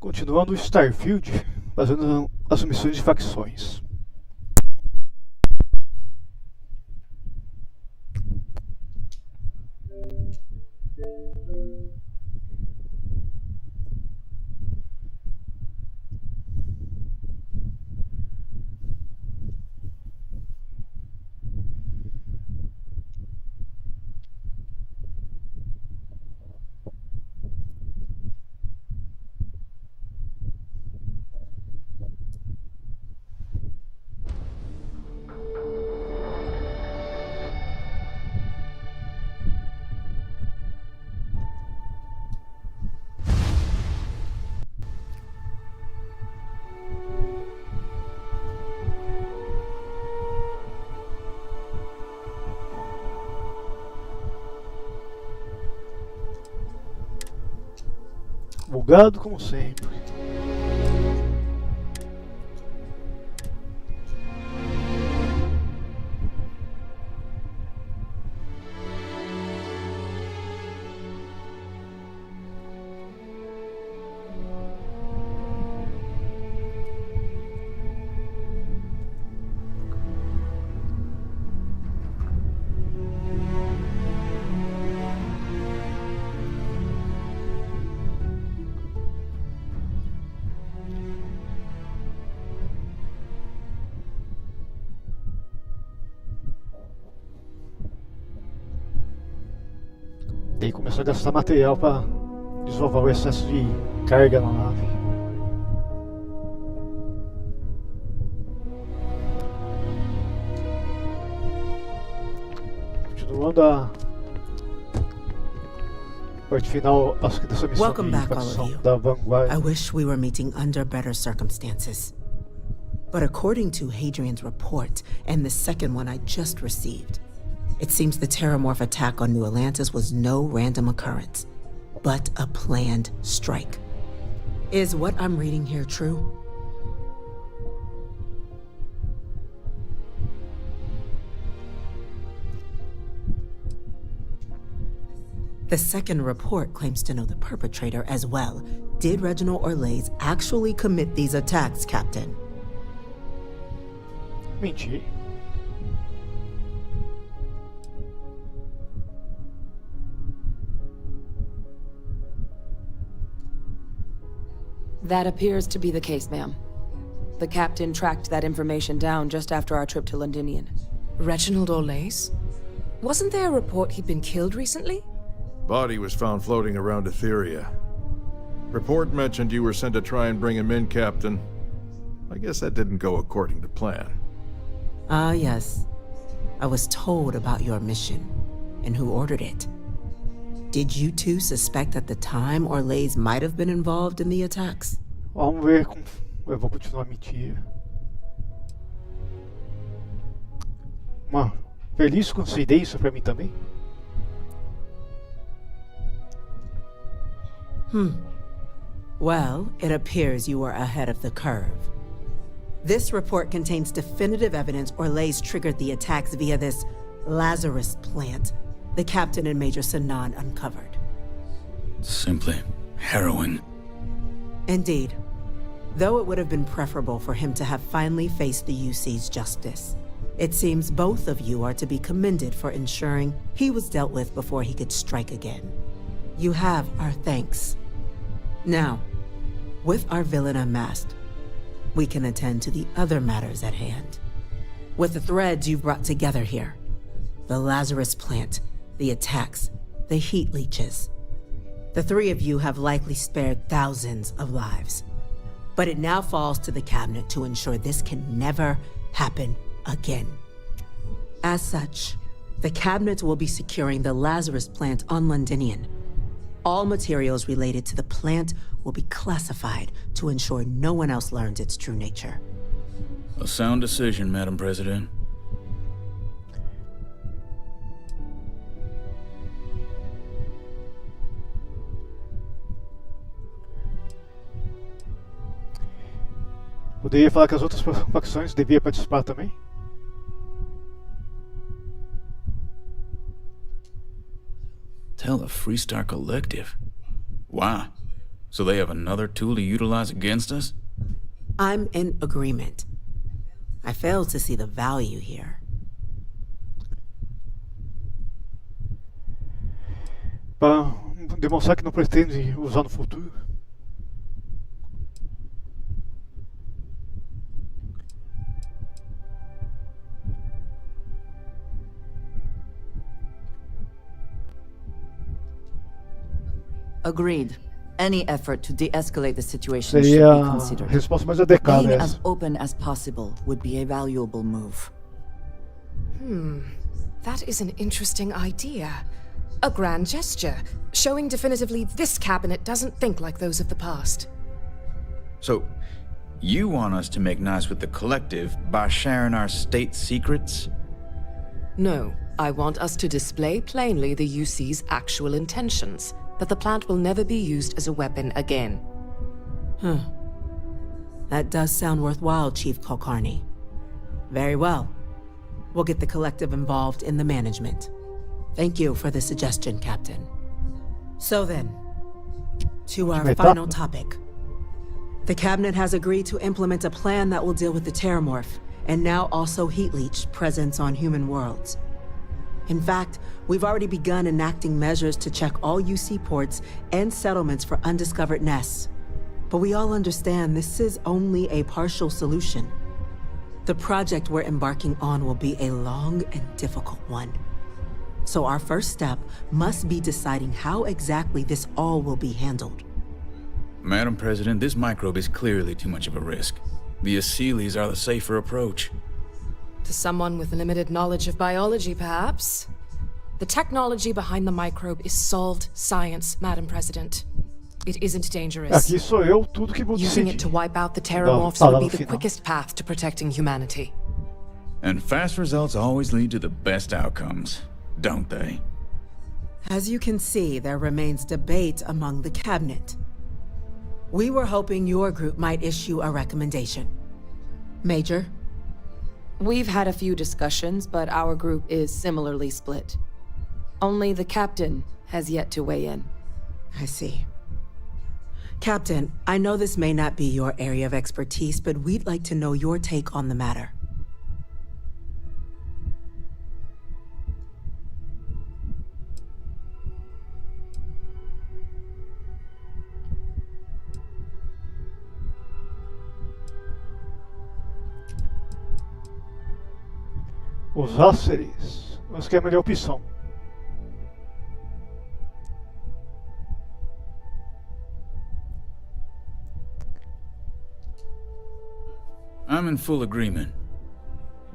Continuando o Starfield, fazendo as missões de facções. Bugado como sempre. Tem que começar a gastar material para desovar o excesso de carga na nave. Continuando a parte final, acho que dessa missão Welcome de back, all of facção you. da vanguarda. I wish we were meeting under better circumstances. But according to Hadrian's report and the second one I just received, it seems the Terramorph attack on New Atlantis was no random occurrence, but a planned strike. Is what I'm reading here true? The second report claims to know the perpetrator as well. Did Reginald Orlais actually commit these attacks, Captain? Mentir. That appears to be the case, ma'am. The captain tracked that information down just after our trip to Londinian. Reginald Orlais? Wasn't there a report he'd been killed recently? Body was found floating around Etheria. Report mentioned you were sent to try and bring him in, Captain. I guess that didn't go according to plan. Ah, yes. I was told about your mission and who ordered it. Did you two suspect at the time Orlais might have been involved in the attacks? Vamos ver como eu vou continuar a mentir. Uma feliz coincidência pra mim também. Well, it appears you were ahead of the curve. This report contains definitive evidence Orlais triggered the attacks via this Lazarus plant the captain and Major Sinan uncovered. Simply harrowing. Indeed. Though it would have been preferable for him to have finally faced the UC's justice, it seems both of you are to be commended for ensuring he was dealt with before he could strike again. You have our thanks. Now, with our villain unmasked, we can attend to the other matters at hand. With the threads you've brought together here, the Lazarus plant, the attacks, the heat leeches. The three of you have likely spared thousands of lives. But it now falls to the cabinet to ensure this can never happen again. As such, the cabinet will be securing the Lazarus plant on Londinian. All materials related to the plant will be classified to ensure no one else learns its true nature. A sound decision, Madam President. Poderia falar que as outras facções deviam participar também? Tell the Freestar Collective. Why? So they have another tool to utilize against us? I'm in agreement. I fail to see the value here. Para demonstrar que não pretende usar no futuro. Agreed. Any effort to de-escalate the situation should Seria be a considered. resposta mais adequada Being essa. as open as possible would be a valuable move. That is an interesting idea. A grand gesture, showing definitively this cabinet doesn't think like those of the past. So, you want us to make nice with the collective by sharing our state secrets? No, I want us to display plainly the UC's actual intentions, that the plant will never be used as a weapon again. That does sound worthwhile, Chief Kulkarni. Very well. We'll get the collective involved in the management. Thank you for the suggestion, Captain. So then, to our final topic. The Cabinet has agreed to implement a plan that will deal with the Terramorph, and now also Heat Leech presence on human worlds. In fact, we've already begun enacting measures to check all UC ports and settlements for undiscovered nests. But we all understand this is only a partial solution. The project we're embarking on will be a long and difficult one. So our first step must be deciding how exactly this all will be handled. Madam President, this microbe is clearly too much of a risk. The Aseles are the safer approach. To someone with limited knowledge of biology, perhaps? The technology behind the microbe is solved science, Madam President. It isn't dangerous. Aqui sou eu, tudo que vou Using decidir. it to wipe out the Terramorphs Não, would be no the final. quickest path to protecting humanity. And fast results always lead to the best outcomes, don't they? As you can see, there remains debate among the Cabinet. We were hoping your group might issue a recommendation. Major? We've had a few discussions, but our group is similarly split. Only the captain has yet to weigh in. I see. Captain, I know this may not be your area of expertise, but we'd like to know your take on the matter. Os Aseres. Acho que é a melhor opção. I'm in full agreement.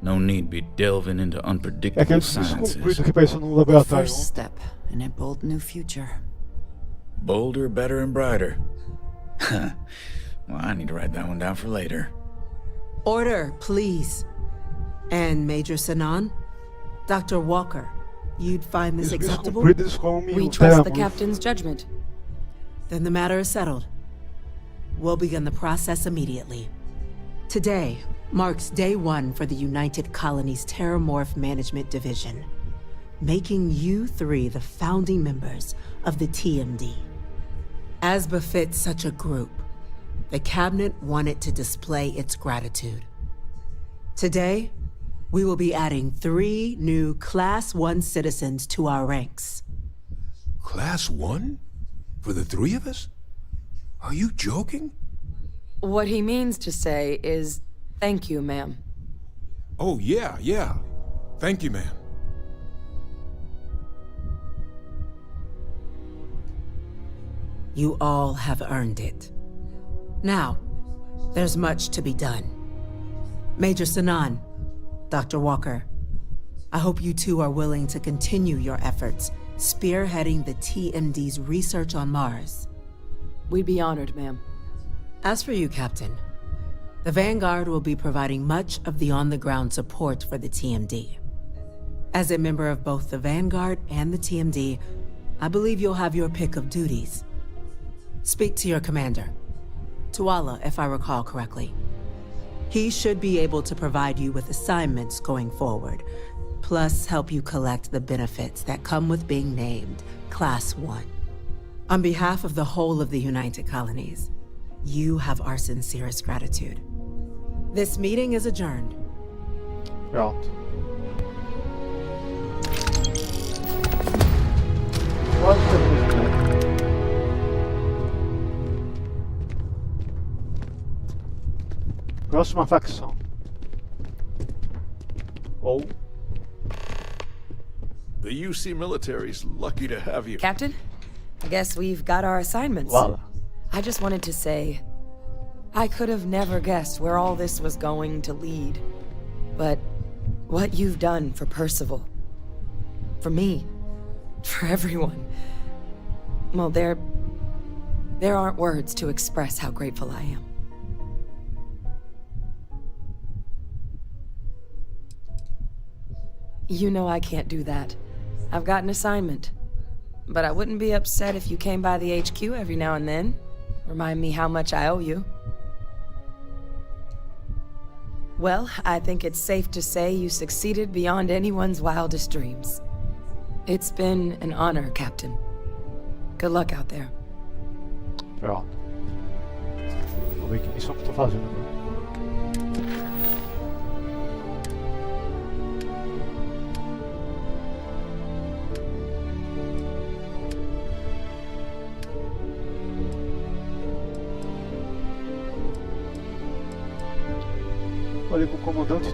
No need be delving into É unpredictable aquele discurso comprido sciences. que apareceu no laboratório. First step in a bold new future. Bolder, better, and brighter. Well, I need to write that one down for later. Order, please. And Major Sanan? Dr. Walker, you'd find this Os bichos acceptable? compridos comem We o trust the Terramorph. captain's judgment. Then the matter is settled. We'll begin the process immediately. Today marks day one for the United Colonies Terramorph Management Division, making you three the founding members of the TMD. As befits such a group, the Cabinet wanted to display its gratitude. Today, we will be adding 3 new Class 1 citizens to our ranks. Class 1? For the 3 of us? Are you joking? What he means to say is, thank you, ma'am. Oh, yeah. Thank you, ma'am. You all have earned it. Now, there's much to be done. Major Sanan, Dr. Walker, I hope you two are willing to continue your efforts spearheading the TMD's research on Mars. We'd be honored, ma'am. As for you, Captain, the Vanguard will be providing much of the on-the-ground support for the TMD. As a member of both the Vanguard and the TMD, I believe you'll have your pick of duties. Speak to your commander, Tuala, if I recall correctly. He should be able to provide you with assignments going forward, plus help you collect the benefits that come with being named Class 1. On behalf of the whole of the United Colonies, you have our sincerest gratitude. This meeting is adjourned. Pronto. Quase terminei. Próxima facção. Ou The UC military's lucky to have you. Captain, I guess we've got our assignments. Voila. I just wanted to say, I could have never guessed where all this was going to lead. But what you've done for Percival, for me, for everyone, well, there aren't words to express how grateful I am. You know I can't do that. I've got an assignment. But I wouldn't be upset if you came by the HQ every now and then. Remind me how much I owe you. Well, I think it's safe to say you succeeded beyond anyone's wildest dreams. It's been an honor, Captain. Good luck out there. Pronto. Vamos ver que missão que eu tô fazendo agora. Falei com o comandante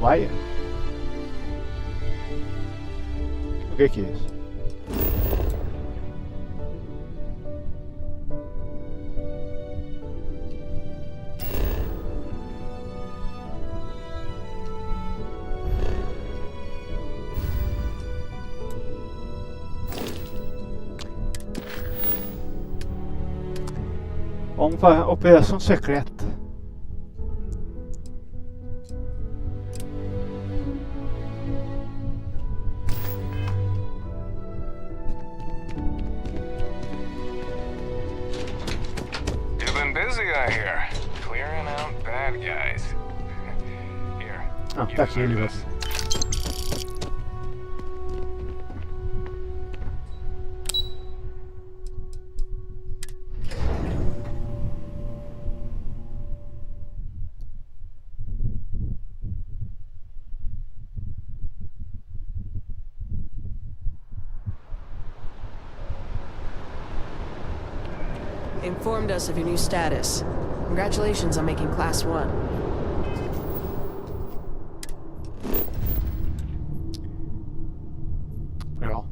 Laia. O que é isso? Vamos para a operação secreta. You've been busy, I hear. Clearing out bad guys. Here. Ah, you tá aqui ele. deserve this. Informed us of your new status. Congratulations on making Class 1. Pronto.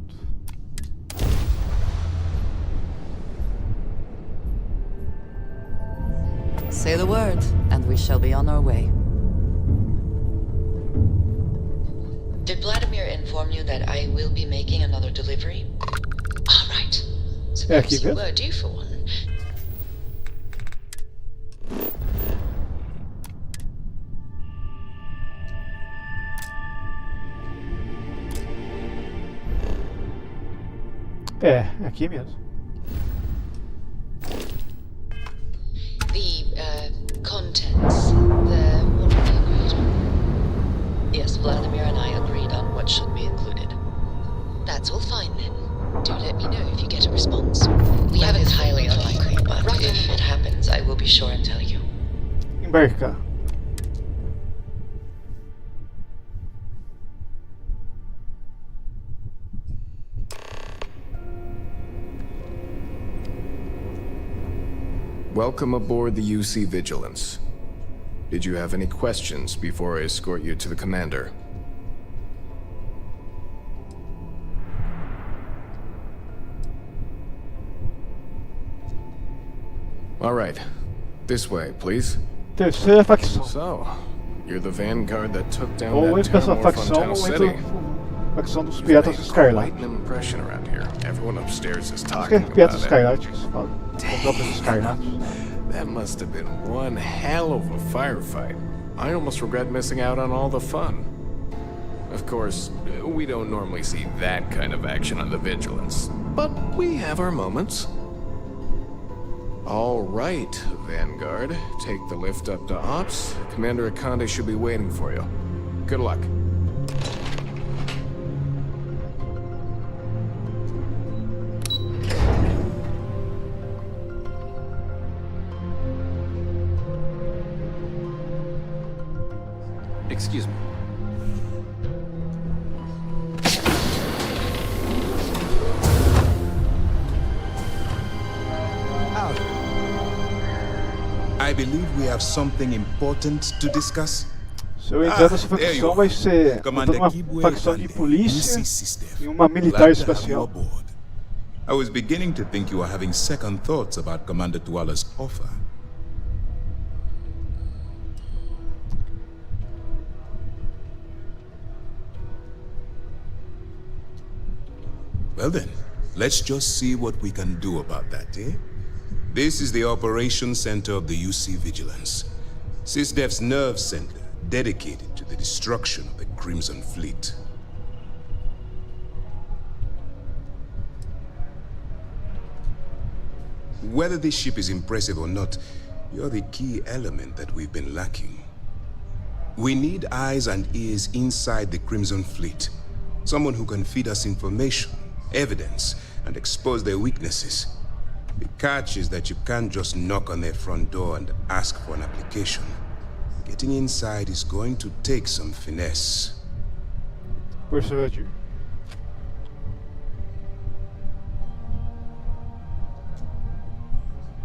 Say the word, and we shall be on our way. Did Vladimir inform you that I will be making another delivery? All right. So Yeah, perhaps keep you it. were due for one. É aqui mesmo. The contents, what we agreed on. Yes, Vladimir and I agreed on what should be included. That's all fine then. Do let me know if you get a response. We have it highly unlikely, but if it happens, I will be sure and tell you. Embarcar. Welcome aboard the UC Vigilance. Did you have any questions before I escort you to the commander? All right. This way, please. Terceira facção. So, you're the vanguard that took down Ou that entra essa town facção Fontana ou City. entra a facção dos You've Piratas made Escarlates. quite an impression around here. Everyone upstairs is Acho que é talking Piratas about it. Escarlates que se fala. Os próprios Escarlates. That must have been one hell of a firefight. I almost regret missing out on all the fun. Of course, we don't normally see that kind of action on the Vigilance, but we have our moments. All right, Vanguard. Take the lift up to Ops. Commander Akande should be waiting for you. Good luck. Excuse me. I believe we have something important to discuss. Se eu entrar nessa facção vai ser toda uma facção de polícia e uma militar especial. I was beginning to think you were having second thoughts about Commander Tuala's offer. Well then, let's just see what we can do about that, eh? This is the operations center of the UC Vigilance. SysDef's nerve center, dedicated to the destruction of the Crimson Fleet. Whether this ship is impressive or not, you're the key element that we've been lacking. We need eyes and ears inside the Crimson Fleet. Someone who can feed us information, evidence, and expose their weaknesses. The catch is that you can't just knock on their front door and ask for an application. Getting inside is going to take some finesse. Persuade.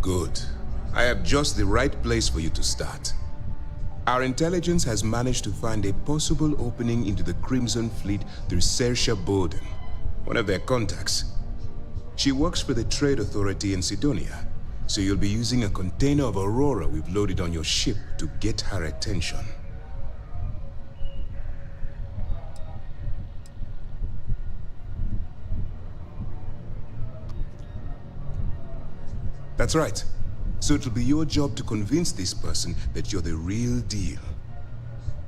Good. I have just the right place for you to start. Our intelligence has managed to find a possible opening into the Crimson Fleet through Saoirse Bowden, one of their contacts. She works for the Trade Authority in Sidonia, so you'll be using a container of Aurora we've loaded on your ship to get her attention. That's right. So it'll be your job to convince this person that you're the real deal.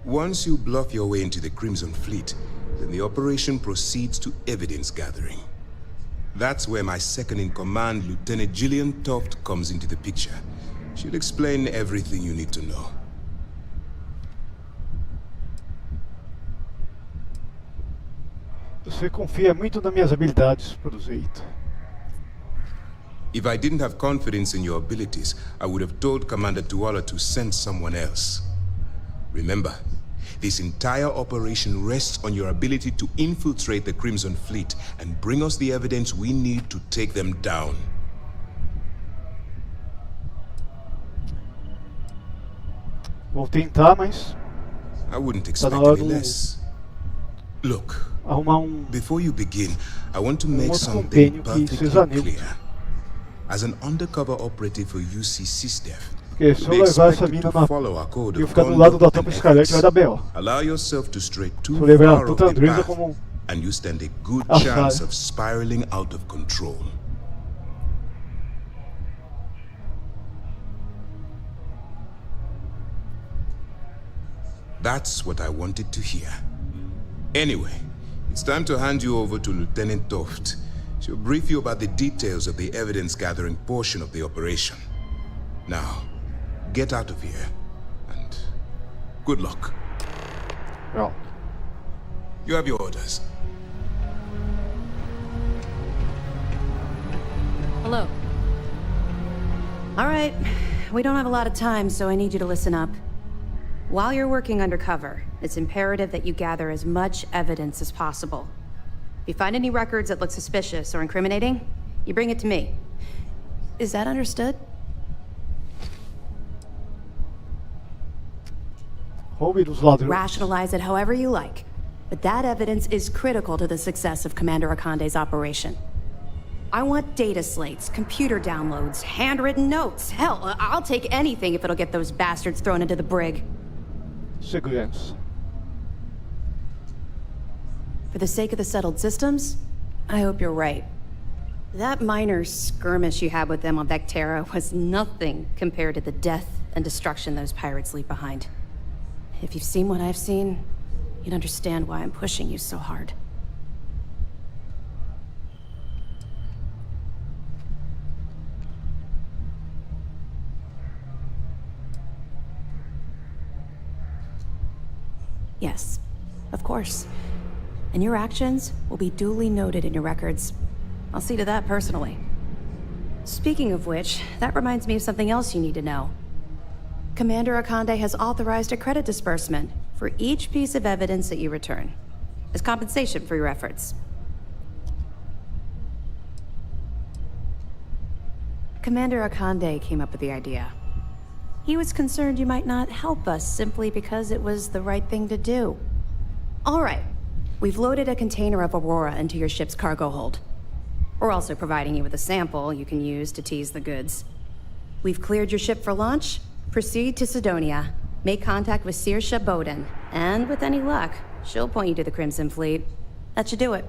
Once you bluff your way into the Crimson Fleet, then the operation proceeds to evidence gathering. That's where my second-in-command, Lieutenant Gillian Toft, comes into the picture. She'll explain everything you need to know. Você confia muito nas minhas habilidades, pelo jeito. If I didn't have confidence in your abilities, I would have told Commander Tuala to send someone else. Remember, this entire operation rests on your ability to infiltrate the Crimson Fleet and bring us the evidence we need to take them down. Vou tentar, mas I wouldn't expect any less. Look, before you begin, I want to make something perfectly clear. As an undercover operative for UC SysDef, porque se eu levar essa mina e eu ficar do lado da tropa escalete vai dar B.O. Allow yourself to stray too Se eu levar far a off puta the Andresa path, como and you stand a good chance of spiraling out of control. That's what I wanted to hear. Anyway, it's time to hand you over to Lieutenant Toft. She'll brief you about the details of the evidence-gathering portion of the operation. Now, get out of here, and good luck. Well. You have your orders. Hello. All right, we don't have a lot of time, so I need you to listen up. While you're working undercover, it's imperative that you gather as much evidence as possible. If you find any records that look suspicious or incriminating, you bring it to me. Is that understood? Rationalize it however you like, but that evidence is critical to the success of Commander Akande's operation. I want data slates, computer downloads, handwritten notes. Hell, I'll take anything if it'll get those bastards thrown into the brig. Segurança. For the sake of the settled systems, I hope you're right. That minor skirmish you had with them on Vectera was nothing compared to the death and destruction those pirates leave behind. If you've seen what I've seen, you'd understand why I'm pushing you so hard. Yes, of course. And your actions will be duly noted in your records. I'll see to that personally. Speaking of which, that reminds me of something else you need to know. Commander Akande has authorized a credit disbursement for each piece of evidence that you return, as compensation for your efforts. Commander Akande came up with the idea. He was concerned you might not help us simply because it was the right thing to do. All right, we've loaded a container of Aurora into your ship's cargo hold. We're also providing you with a sample you can use to tease the goods. We've cleared your ship for launch. Proceed to Sidonia. Make contact with Saoirse Bowden, and with any luck, she'll point you to the Crimson Fleet. That should do it.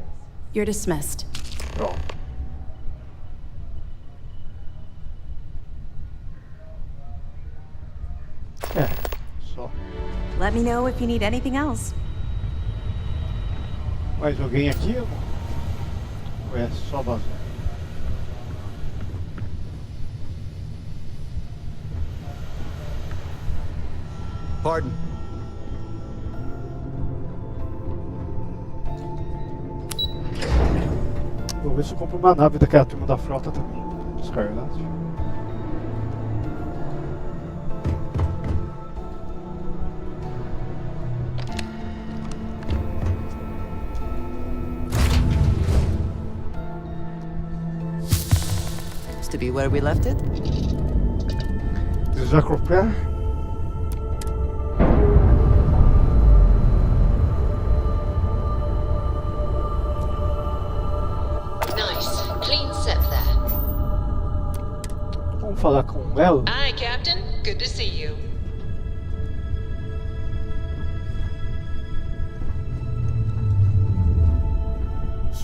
You're dismissed. Oh. É, só. Let me know if you need anything else. Mais alguém aqui? Ou é só vazar? Pardon. Vou ver se eu compro uma nave daquela turma da frota também. Escarlate. To be where we left it? Desacoplar. Nice. Clean set there. Vamos falar com ela? Aye, Captain. Good to see you.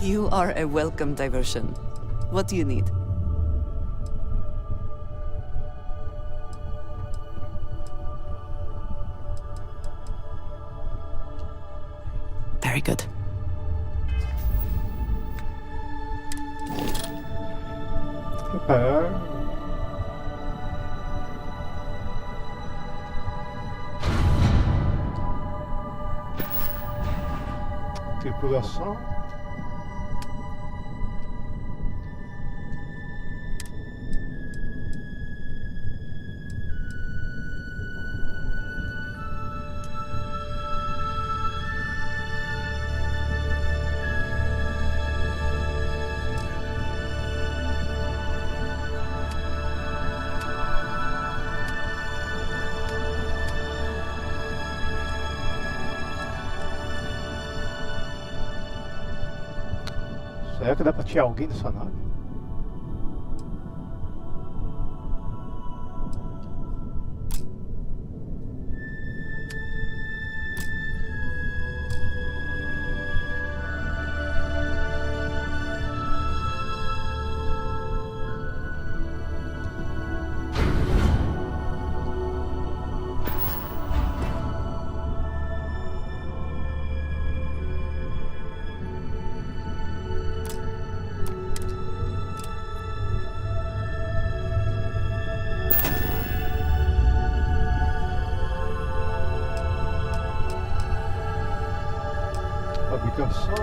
You are a welcome diversion. What do you need? Very good. Reparar. Tripulação. Será que dá pra tirar alguém dessa nave? Fabricação.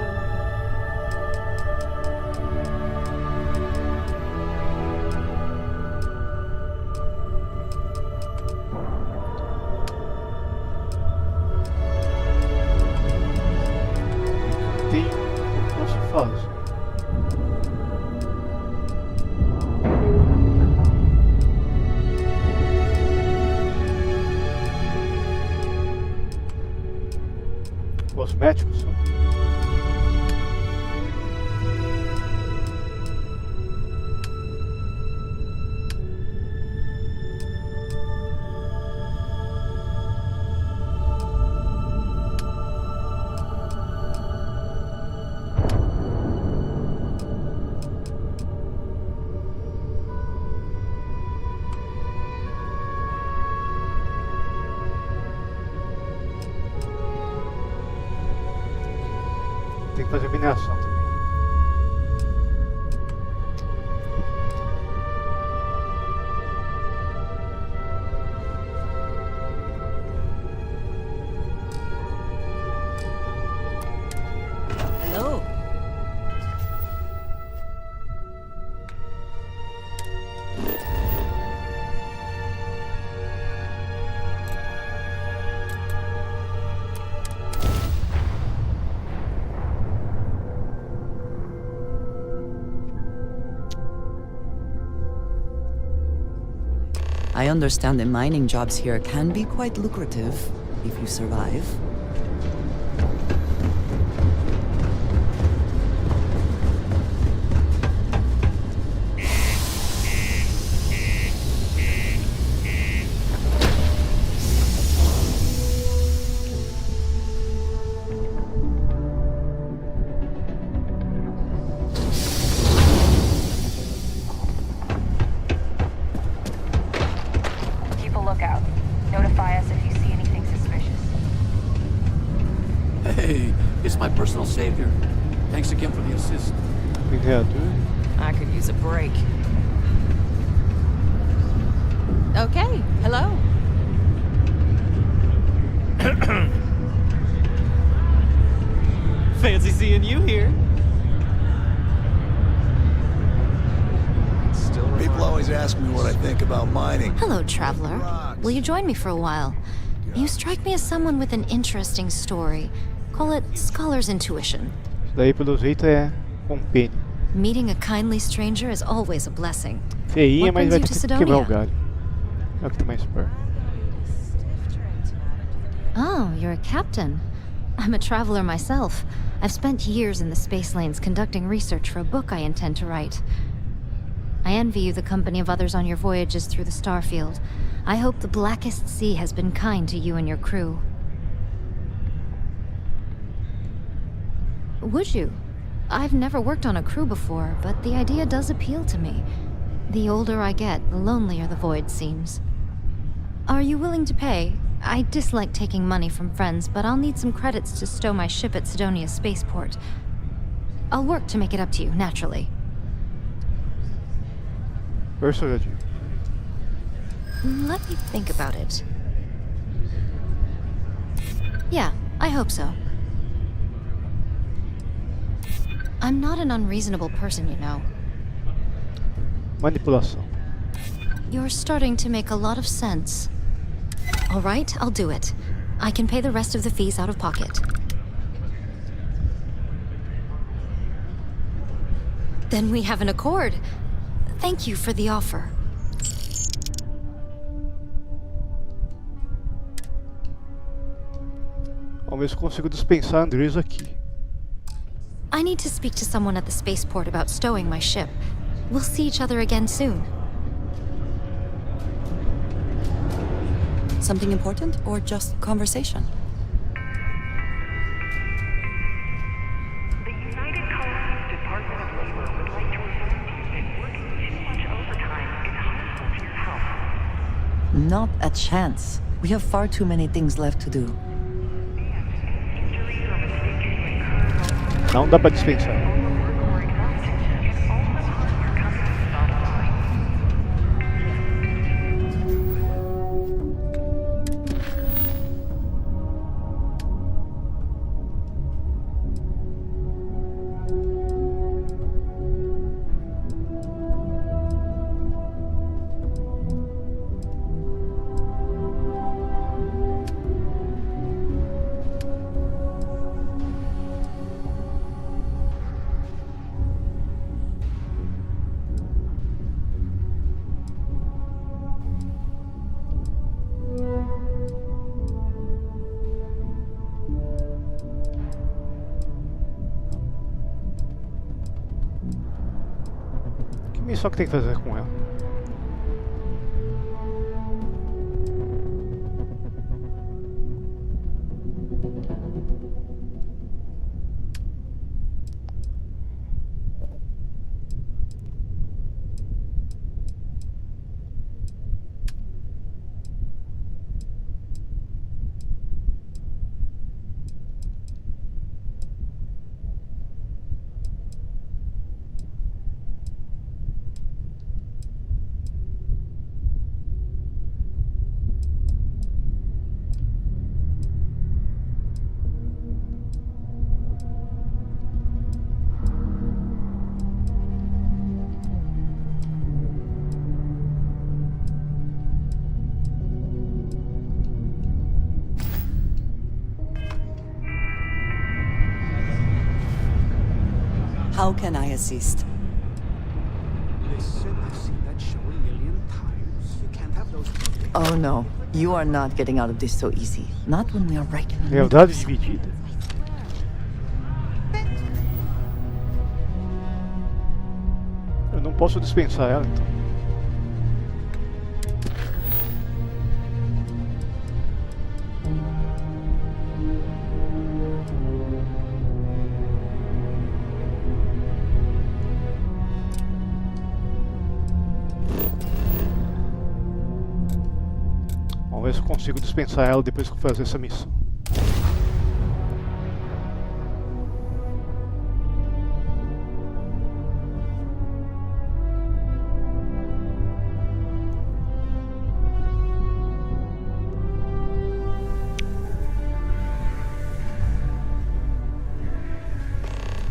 Tem o que eu posso fazer. Cosméticos. Tem que fazer mineração também. Hello. I understand the mining jobs here can be quite lucrative if you survive. My personal savior. Thanks again for the assist. Yeah, dude. I could use a break. Okay, hello. Fancy seeing you here. People always ask me what I think about mining. Hello, traveler. Will you join me for a while? You strike me as someone with an interesting story. Call it scholar's intuition. Isso daí, pelo jeito, é compênio. Meeting a kindly stranger is always a blessing. Feinha, mas vai brings ter you que to quebrar o Sidonia? galho. É o que tem mais perto. Oh, you're a captain. I'm a traveler myself. I've spent years in the space lanes conducting research for a book I intend to write. I envy you the company of others on your voyages through the Starfield. I hope the Blackest Sea has been kind to you and your crew. Would you? I've never worked on a crew before, but the idea does appeal to me. The older I get, the lonelier the void seems. Are you willing to pay? I dislike taking money from friends, but I'll need some credits to stow my ship at Sidonia Spaceport. I'll work to make it up to you, naturally. Persuade. Let me think about it. Yeah, I hope so. I'm not an unreasonable person, you know. Manipulação. You're starting to make a lot of sense. All right, I'll do it. I can pay the rest of the fees out of pocket. Then we have an accord. Thank you for the offer. Vamos ver se eu consigo dispensar Andres aqui. I need to speak to someone at the spaceport about stowing my ship. We'll see each other again soon. Something important or just conversation? Not a chance. We have far too many things left to do. Não dá pra dispensar. Que missão que tem que fazer com ela? How can I assist? Listen, I've seen that show a million times. You can't have those Oh no, you are not getting out of this so easy. Not when we are right in the middle. Lealdade dividida. Eu não posso dispensar ela, então. Vamos ver se eu consigo dispensar ela depois que eu fazer essa missão.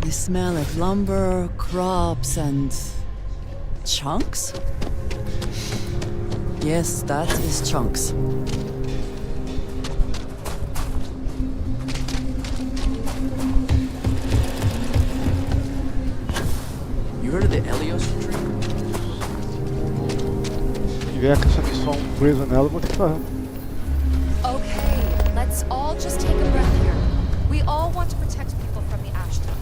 The smell of lumber, crops, and chunks? Yes, that is chunks. You heard of the Helios tree? Se tiver com essa missão presa nela, eu vou ter que fazer. Okay, let's all just take a breath here. We all want to protect people from the Ashton.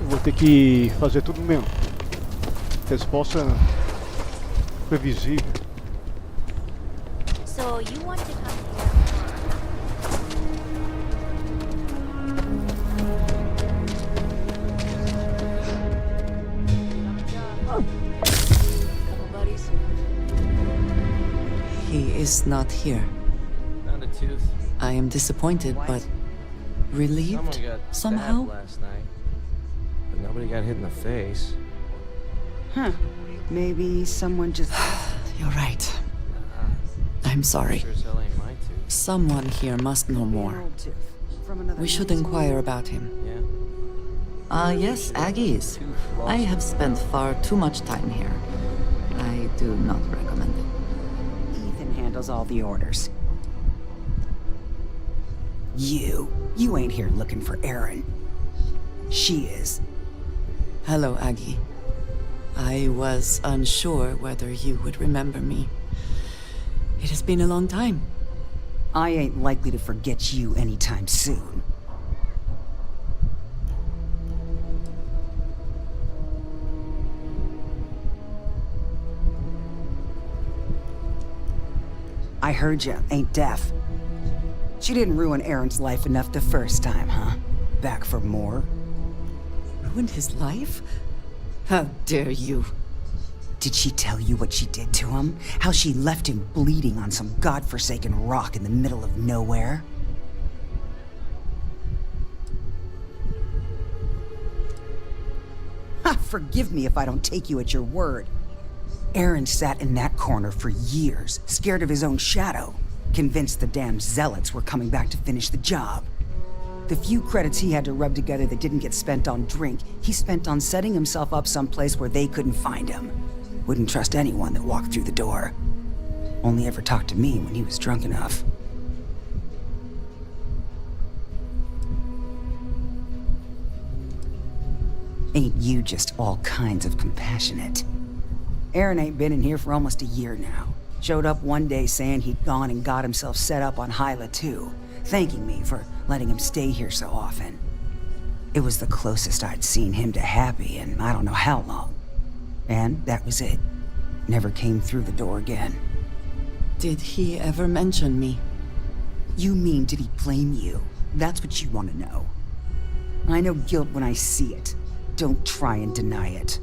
Eu vou ter que fazer tudo mesmo. Resposta previsível. So you want to come He is not here. Found a tooth. I am disappointed, but relieved Someone got somehow. stabbed last night, but nobody got hit in the face. Huh. Maybe someone just... You're right. I'm sorry. Sure as hell ain't my tooth. Someone here must know more. We should inquire about him. Yeah. Yes, Aggies. I have spent far too much time here. I do not recommend it. Ethan handles all the orders. You ain't here looking for Erin. She is. Hello, Aggie. I was unsure whether you would remember me. It has been a long time. I ain't likely to forget you anytime soon. I heard you ain't deaf. She didn't ruin Aaron's life enough the first time, huh? Back for more? Ruined his life? How dare you? Did she tell you what she did to him? How she left him bleeding on some godforsaken rock in the middle of nowhere? Ha! Forgive me if I don't take you at your word. Aaron sat in that corner for years, scared of his own shadow, convinced the damn zealots were coming back to finish the job. The few credits he had to rub together that didn't get spent on drink, he spent on setting himself up someplace where they couldn't find him. Wouldn't trust anyone that walked through the door. Only ever talked to me when he was drunk enough. Ain't you just all kinds of compassionate? Aaron ain't been in here for almost a year now. Showed up one day saying he'd gone and got himself set up on Hyla too, thanking me for letting him stay here so often. It was the closest I'd seen him to happy in I don't know how long. And that was it. Never came through the door again. Did he ever mention me? You mean, did he blame you? That's what you want to know. I know guilt when I see it. Don't try and deny it.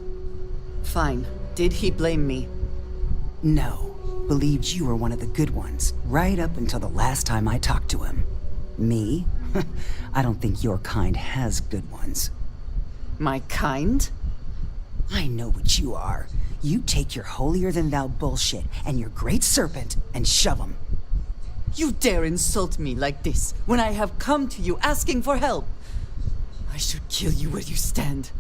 Fine. Did he blame me? No. Believed you were one of the good ones, right up until the last time I talked to him. Me? I don't think your kind has good ones. My kind? I know what you are. You take your holier-than-thou bullshit and your great serpent and shove 'em. You dare insult me like this when I have come to you asking for help. I should kill you where you stand.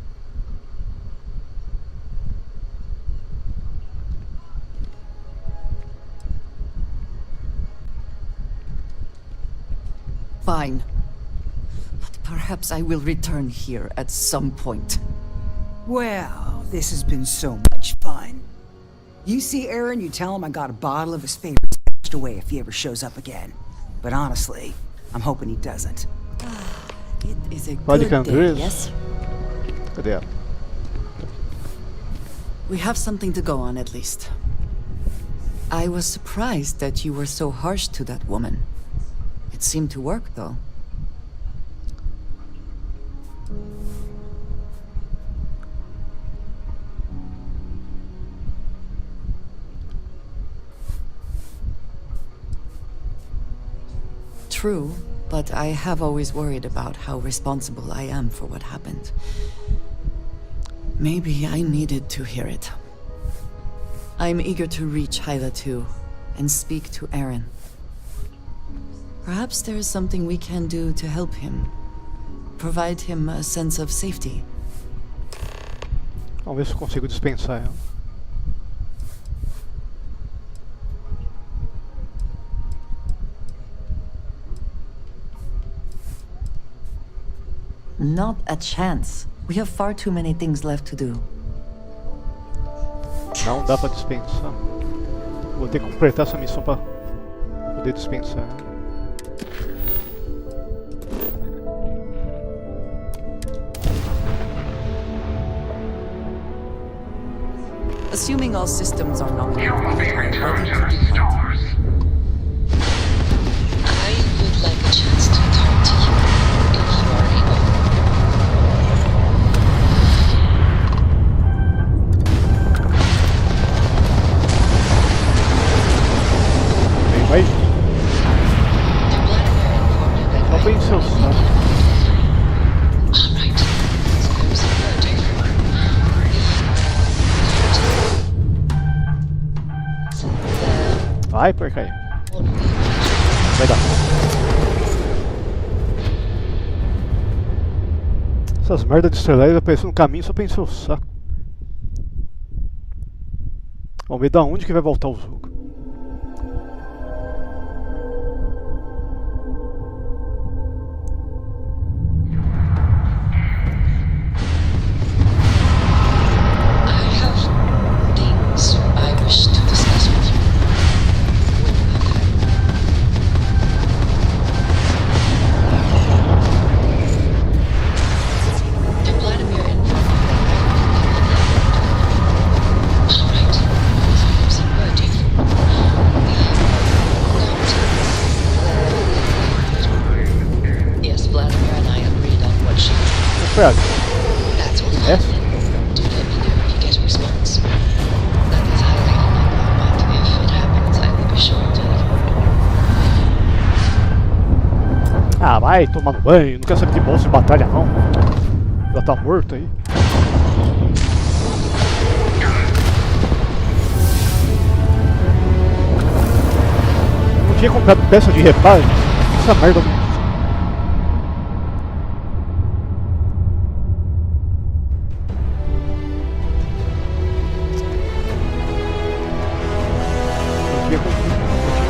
Fine. But perhaps I will return here at some point. Well, this has been so much fun. You see Aaron, you tell him I got a bottle of his favorite away if he ever shows up again. But honestly, I'm hoping he doesn't. It is a Pode good day, Andrés. yes? Cadê ela? We have something to go on at least. I was surprised that you were so harsh to that woman. It seemed to work, though. True, but I have always worried about how responsible I am for what happened. Maybe I needed to hear it. I'm eager to reach Hyla too, and speak to Aaron. Perhaps there is something we can do to help him. Provide him a sense of safety. Vamos ver se eu consigo dispensar ela. Not a chance. We have far too many things left to do. Não dá pra dispensar. Vou ter que completar essa missão pra poder dispensar. Assuming all systems are nominal, I'm ready to do my part. I would like a chance to talk to you, if you are able. Vai. Só bem seu saco. Vai, porca aí. Vai dar. Essas merdas de celular aparecem no caminho só pra encher o saco. Vamos ver da onde que vai voltar o jogo. That's all fine. Do let me know if you get a response. That is highly unlikely, but if it happens, I will be sure to tell you. Ah, vai tomar no banho, não quero saber de bolsa de batalha não. Já tá morto aí. Eu não tinha comprado peça de reparo. Essa merda não.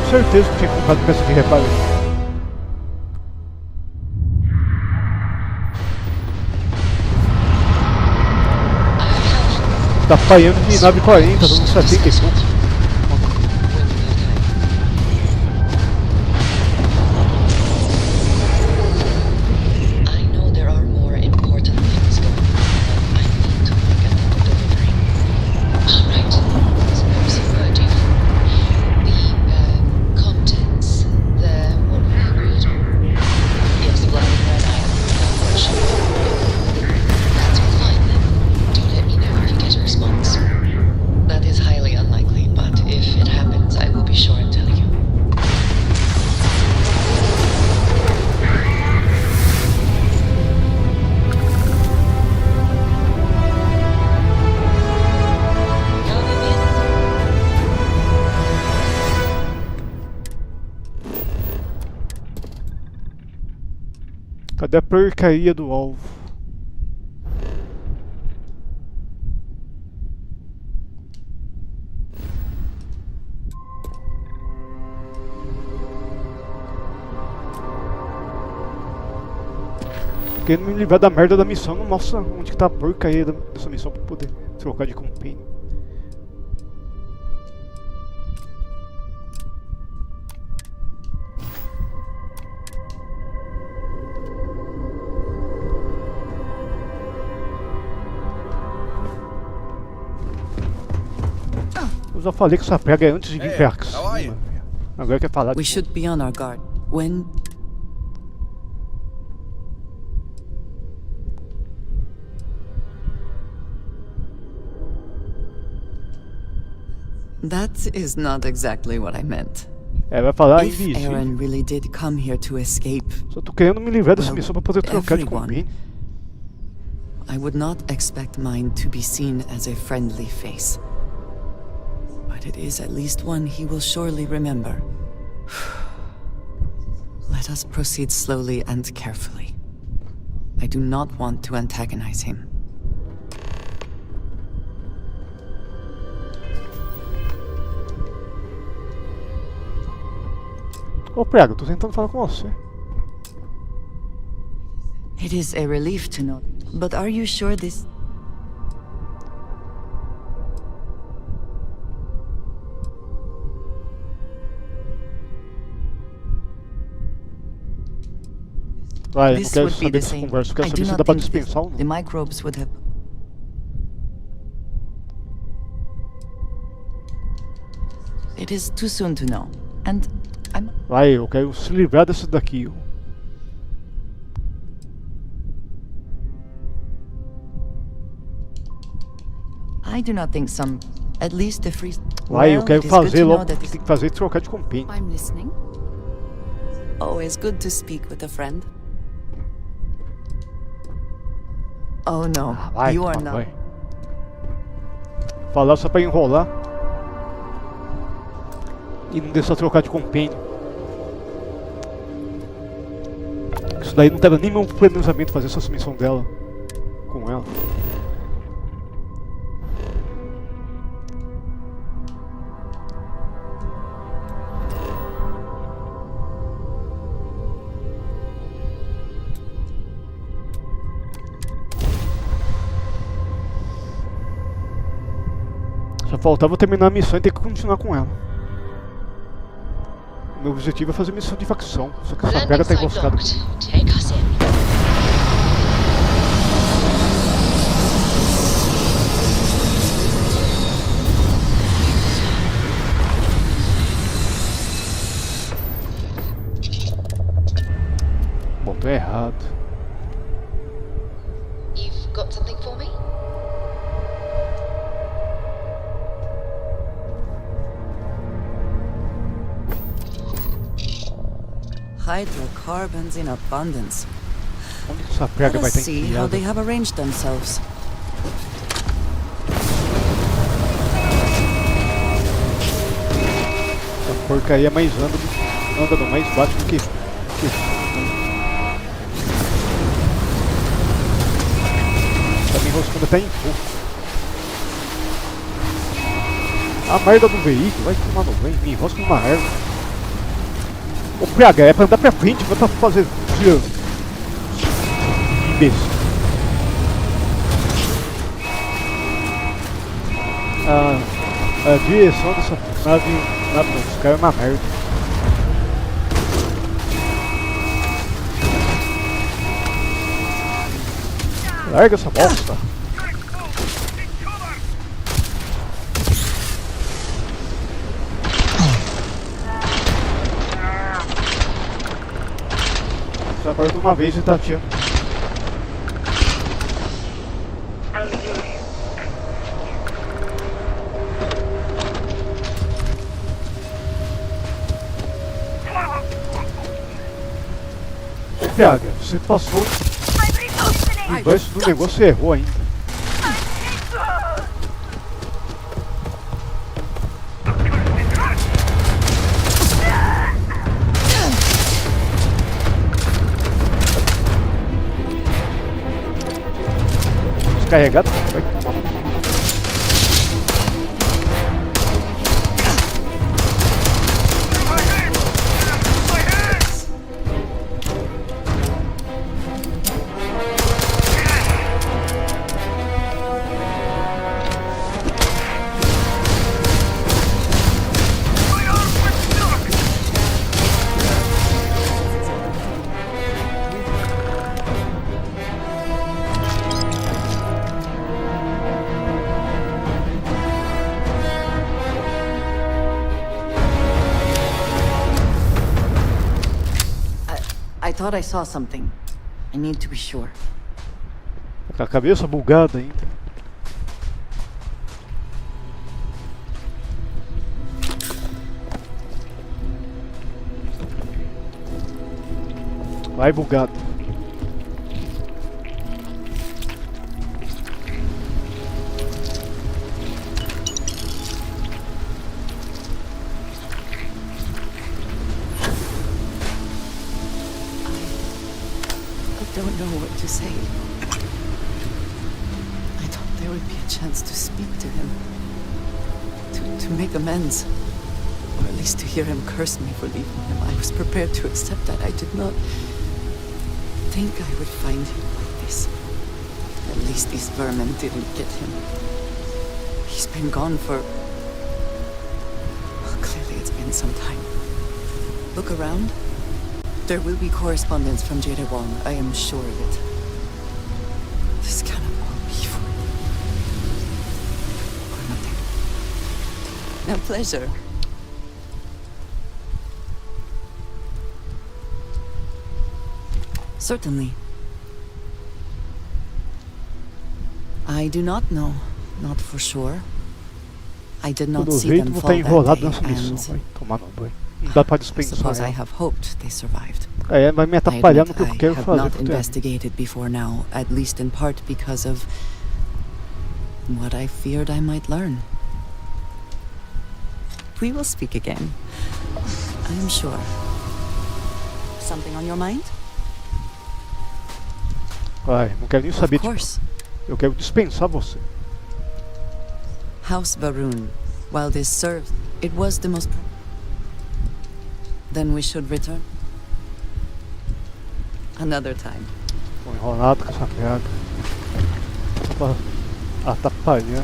Certeza que tinha comprado peça de reparo. Tá falhando de 9,40, tô no 70 e pouco. Cadê a porcaria do alvo? Querendo me livrar da merda da missão, não mostra onde que tá a porcaria dessa missão pra poder trocar de companhia. já falei que essa praga é antes de vir pra cima. Agora quer falar de... We should be on our guard. When... That is not exactly what I meant. Vai falar If invisível. Aaron really did come here to escape, só tô querendo me livrar dessa missão pra poder trocar de compênio. I would not expect mine to be seen as a friendly face. But it is at least one he will surely remember. Let us proceed slowly and carefully. I do not want to antagonize him. Ô, Prega, tô tentando falar com você. It is a relief to know. But are you sure this... Vai, eu não quero saber dessa conversa, eu quero saber se dá pra dispensar ou não. The microbes would have... It is too soon to know. And I'm... Vai, eu quero se livrar desse daqui. I do not think some... At least the free... Vai, eu quero fazer logo o que tem que fazer e trocar de compênio. I'm listening. Always good to speak with a friend. Oh no, vai, you are not. Vai. Falar só pra enrolar. E não deixar trocar de compênio. Isso daí não tava nem meu planejamento fazer essa missão dela com ela. Só faltava terminar a missão e ter que continuar com ela. O meu objetivo é fazer missão de facção, só que essa pega tá enroscada. Botou errado. You've got something for me? Hydrocarbons in abundance. Onde essa praga vai estar see how enfiada? they have arranged themselves. Essa porcaria mais anda no mais baixo do que... Tá me enroscando até em fogo. A merda do veículo vai tomar no banho, me enrosca numa erva. O PH é pra andar pra frente, não é pra fazer tiro. Imbecil. A direção dessa nave dos caras é uma merda. Larga essa bosta. Agora de uma vez ele tá atirando. Ô PH, você passou embaixo do negócio e errou ainda. Carregado, vai tomar. thought I saw something. I need to be sure. Tá com a cabeça bugada ainda. Vai bugado. I don't know what to say. I thought there would be a chance to speak to him. To make amends. Or at least to hear him curse me for leaving him. I was prepared to accept that. I did not think I would find him like this. At least these vermin didn't get him. He's been gone for... Well, clearly it's been some time. Look around. There will be correspondence from Jada Wong. I am sure of it. This cannot all be for... or nothing. A pleasure. Certainly. I do not know, not for sure. I did not see them fall that day, and Não dá pra I dispensar suppose I ela. have hoped they survived. É, vai me atrapalhar no que eu quero I have fazer not com o tempo. investigated before now, at least in part because of what I feared I might learn. We will speak again. I am sure. Something on your mind? Vai, não quero nem saber. Of course. Eu quero dispensar você. House Varun. While this serves, it was the most... Then we should return. Another time. Tô enrolado com essa piada. Só pra atrapalhar.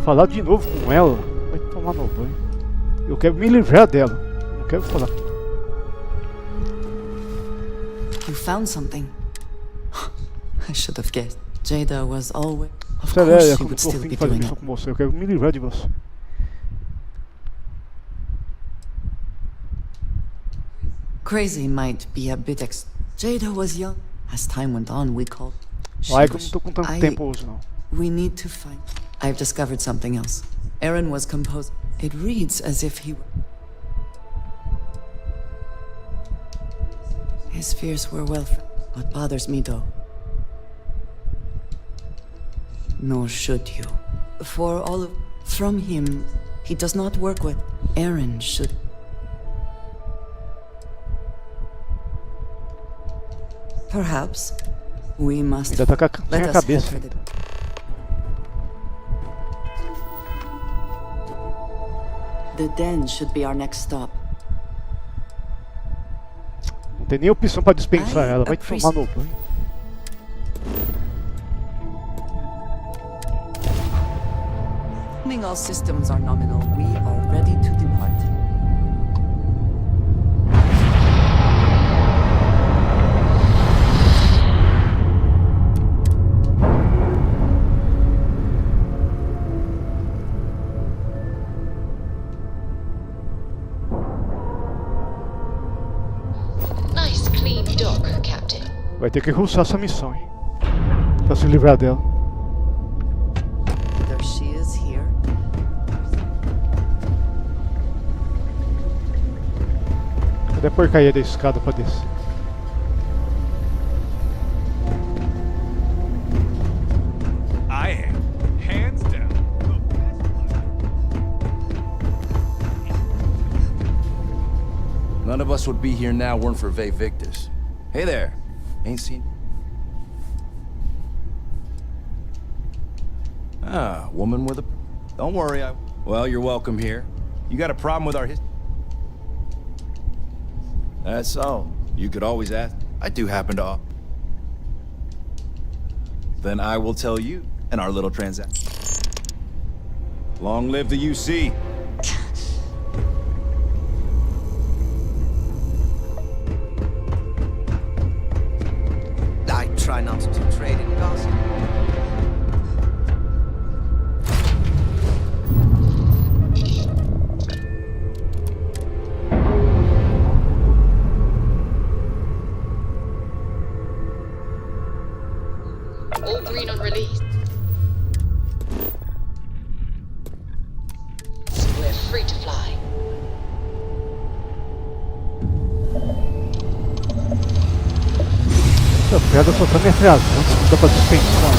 Falar de novo com ela, vai tomar no banho. Eu quero me livrar dela. Não quero falar. You found something. I should have guessed. Jada was always... Of Sério, course é she que eu would tô still afim be de fazer doing isso it. com você. Eu quero me livrar de você. Crazy might be a bit Jada was young. As time went on, we called... Vai que eu não tô com tanto tempo hoje não. We need to find... I've discovered something else. Aaron was composed... It reads as if he... His fears were well... What bothers me though... Nor should you. For all of... From him, he does not work with... Aaron should... Perhaps... We must... Ainda tá com Let a us cabeça head for ainda. The den should be our next stop. Não tem nem opção pra dispensar ela. Vai tomar no banho. Assuming all systems are nominal, we are ready to depart. Nice clean dock, Captain. Vai ter que ruxar essa missão, hein? Pra se livrar dela. There she is here. Cadê a porcaria da escada pra descer? I am, hands down, None of us would be here now weren't for Ve Victus. Hey there. Ain't seen... Ah, woman with a... Don't worry, Well, you're welcome here. You got a problem with our history? That's so. You could always ask. I do happen to... Then I will tell you in our little transaction. Long live the UC. I try not to trade in gossip. All green on release. We're free to fly. Essa pedra só tá me atrasando, se dá pra dispensar.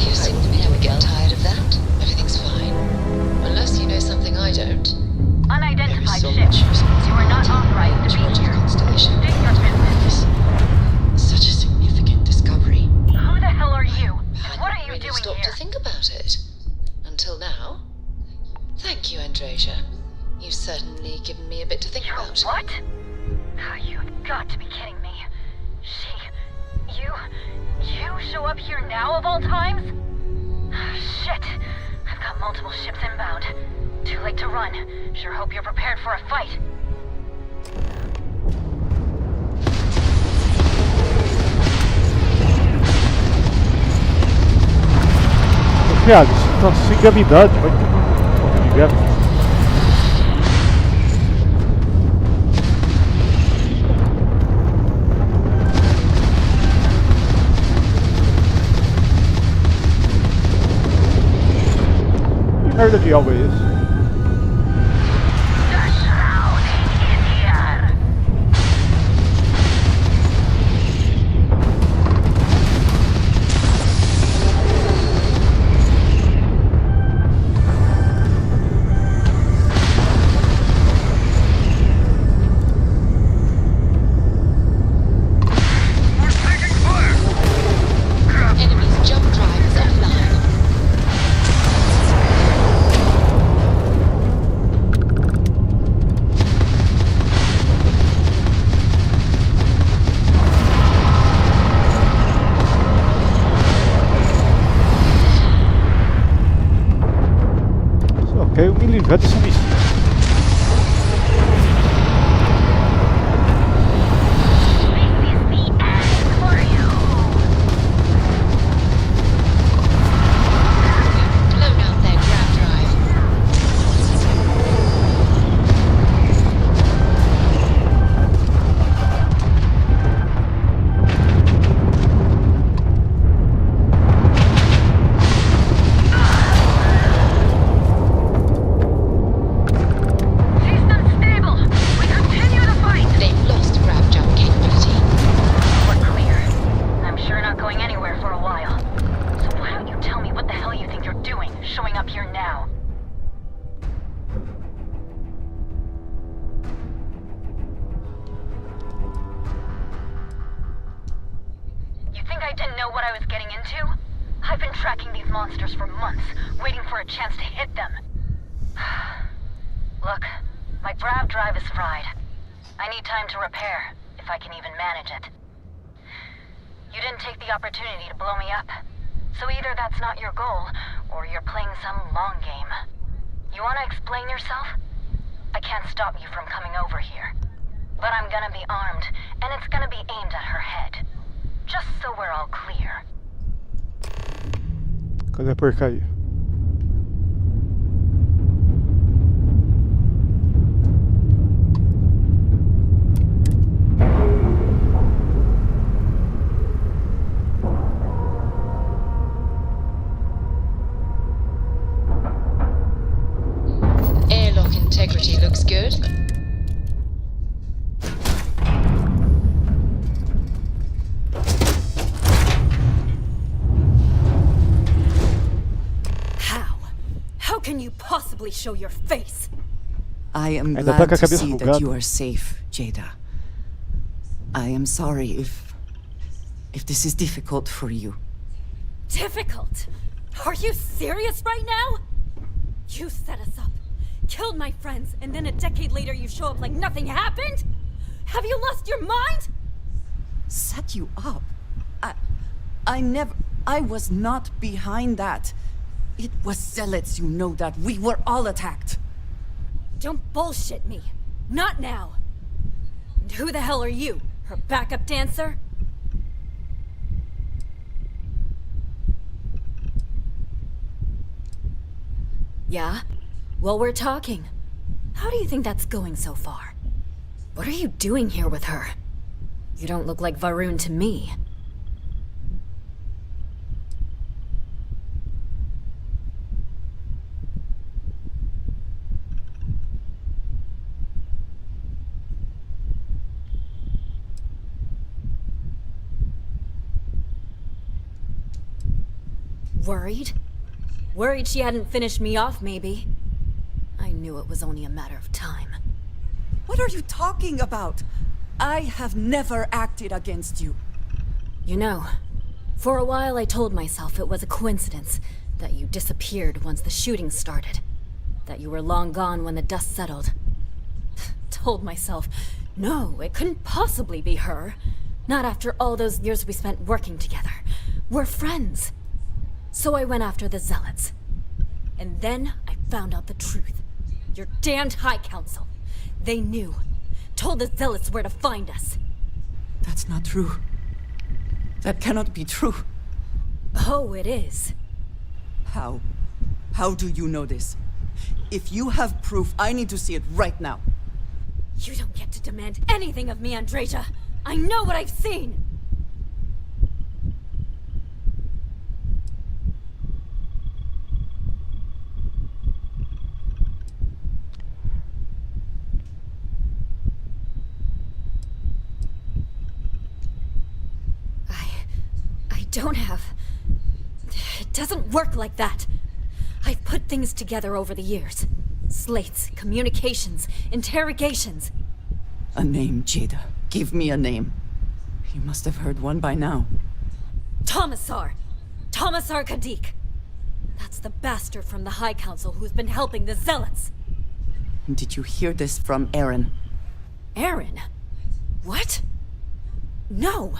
You seem to never get tired of that. Everything's fine. Unless you know something I don't. Unidentified so ship. much You are not authorized to be here. Constellation. State your business. Such a significant discovery. Who the hell are you? And what are you doing Stop here? to think about it. Until now. Thank you, Andresia. You've certainly given me a bit to think about. What? You've got to be kidding me. You show up here now of all times? Shit. I've got multiple ships inbound. Too late to run. Sure hope you're prepared for a fight. Thiago, você tá sem gravidade, vai tomar uma de guerra. Que merda de algo é esse? Eu me livrar dessa missão. Cadê a porcaria? Airlock integrity looks good. How can you possibly show your face? I am glad to see that you are safe, Jada. I am sorry if this is difficult for you. Difficult? Are you serious right now? You set us up. killed my friends, and then a decade later you show up like nothing happened? Have you lost your mind? Set you up? I was not behind that. It was zealots, you know that. We were all attacked. Don't bullshit me. Not now. And who the hell are you? Her backup dancer? Yeah? Well, we're talking. How do you think that's going so far? What are you doing here with her? You don't look like Varun to me. Worried? Worried she hadn't finished me off, maybe. I knew it was only a matter of time. What are you talking about? I have never acted against you. You know, for a while I told myself it was a coincidence that you disappeared once the shooting started. That you were long gone when the dust settled. Told myself, no, it couldn't possibly be her. Not after all those years we spent working together. We're friends. So I went after the Zealots. And then I found out the truth. Your damned High Council. They knew. Told the Zealots where to find us. That's not true. That cannot be true. Oh, it is. How? How do you know this? If you have proof, I need to see it right now. You don't get to demand anything of me, Andreja. I know what I've seen! I don't have... It doesn't work like that. I've put things together over the years. Slates, communications, interrogations. A name, Jada. Give me a name. You must have heard one by now. Tomasar. Tomasar Kadik. That's the bastard from the High Council who's been helping the Zealots. And did you hear this from Aaron? Aaron? What? No.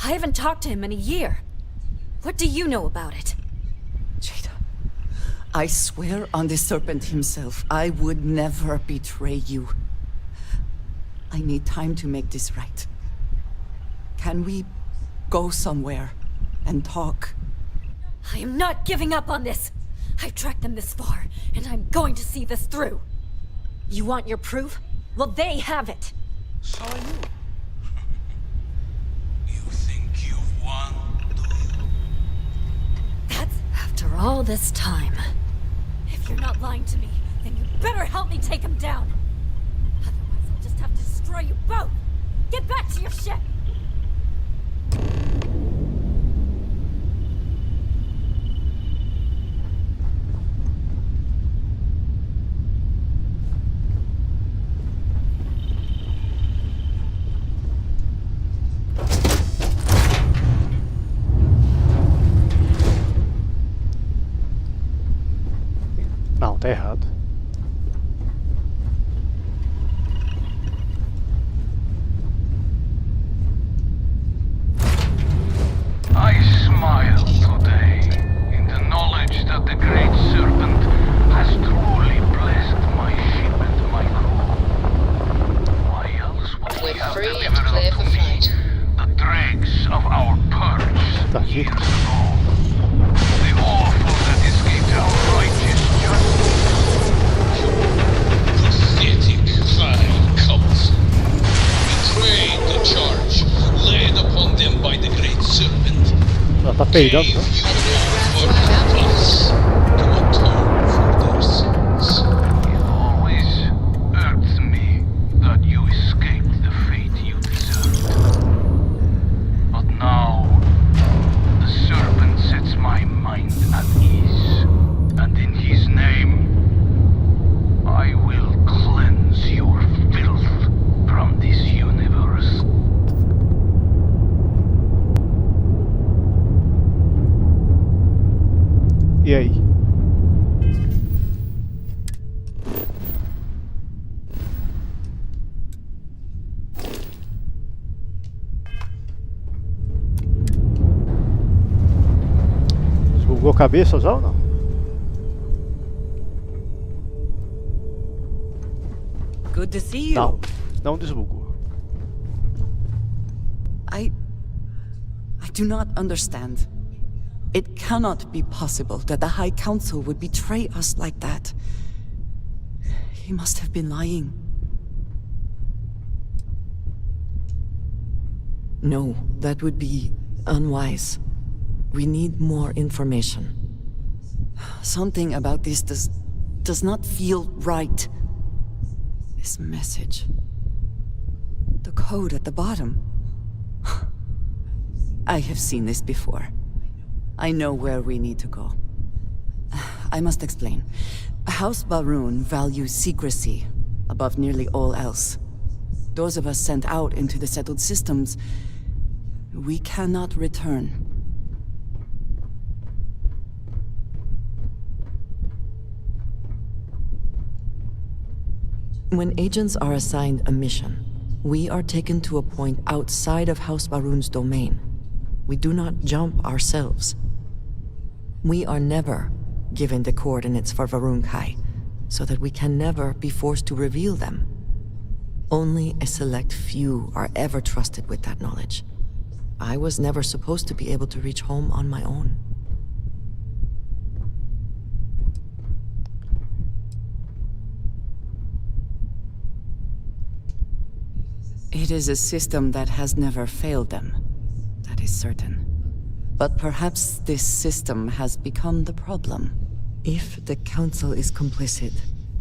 I haven't talked to him in a year. What do you know about it? Jada, I swear on the Serpent himself, I would never betray you. I need time to make this right. Can we go somewhere and talk? I am not giving up on this. I've tracked them this far, and I'm going to see this through. You want your proof? Well, they have it. So you think you've won? That's after all this time. If you're not lying to me, then you better help me take him down. Otherwise, I'll just have to destroy you both. Get back to your ship. Não, tá errado. I smile today in the knowledge that the Great Serpent has truly blessed my ship and my crew. Why else would we have delivered unto me the dregs of our purge years ago? The awful that escaped our righteous justice. Pathetic, vile cult. Betrayed the charge laid upon them by the Great Serpent. Ela tá peidando, né? Us to atone for their sins. It always hurts me that you escaped the fate you deserved. But now, the Serpent sets my mind at ease, and in his name, I will cleanse your filth from this universe. cabeça já ou não? Good to see you. Não, não desbugou. I do not understand. It cannot be possible that the High Council would betray us like that. He must have been lying. No, that would be unwise. We need more information. Something about this does not feel right. This message. The code at the bottom. I have seen this before. I know where we need to go. I must explain. House Baroon values secrecy above nearly all else. Those of us sent out into the settled systems, we cannot return. When agents are assigned a mission, we are taken to a point outside of House Baroon's domain. We do not jump ourselves. We are never given the coordinates for Varun Kai, so that we can never be forced to reveal them. Only a select few are ever trusted with that knowledge. I was never supposed to be able to reach home on my own. It is a system that has never failed them. That is certain. But perhaps this system has become the problem. If the Council is complicit,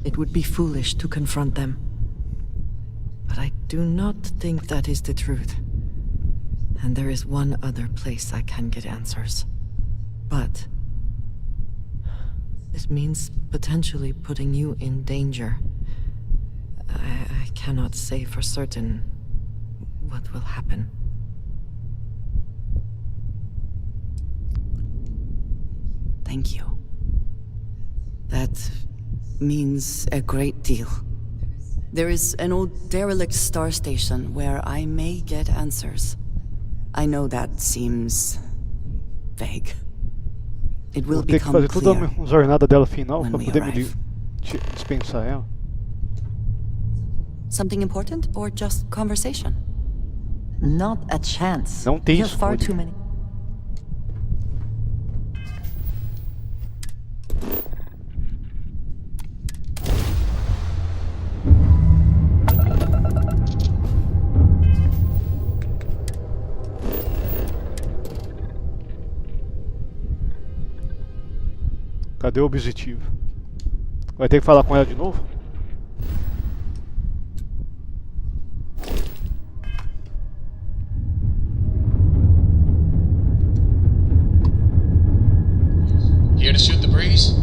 it would be foolish to confront them. But I do not think that is the truth. And there is one other place I can get answers. But it means potentially putting you in danger. I cannot say for certain what will happen. Thank you. That means a great deal. There is an old derelict star station where I may get answers. I know that seems vague. It will Vou ter que become fazer toda clear a jornada dela final when pra we poder me arrive. dispensar ela. Something important or just conversation? Not a chance. Não tem You have far escolha. too many. Cadê o objetivo? Vai ter que falar com ela de novo? Here to shoot the breeze?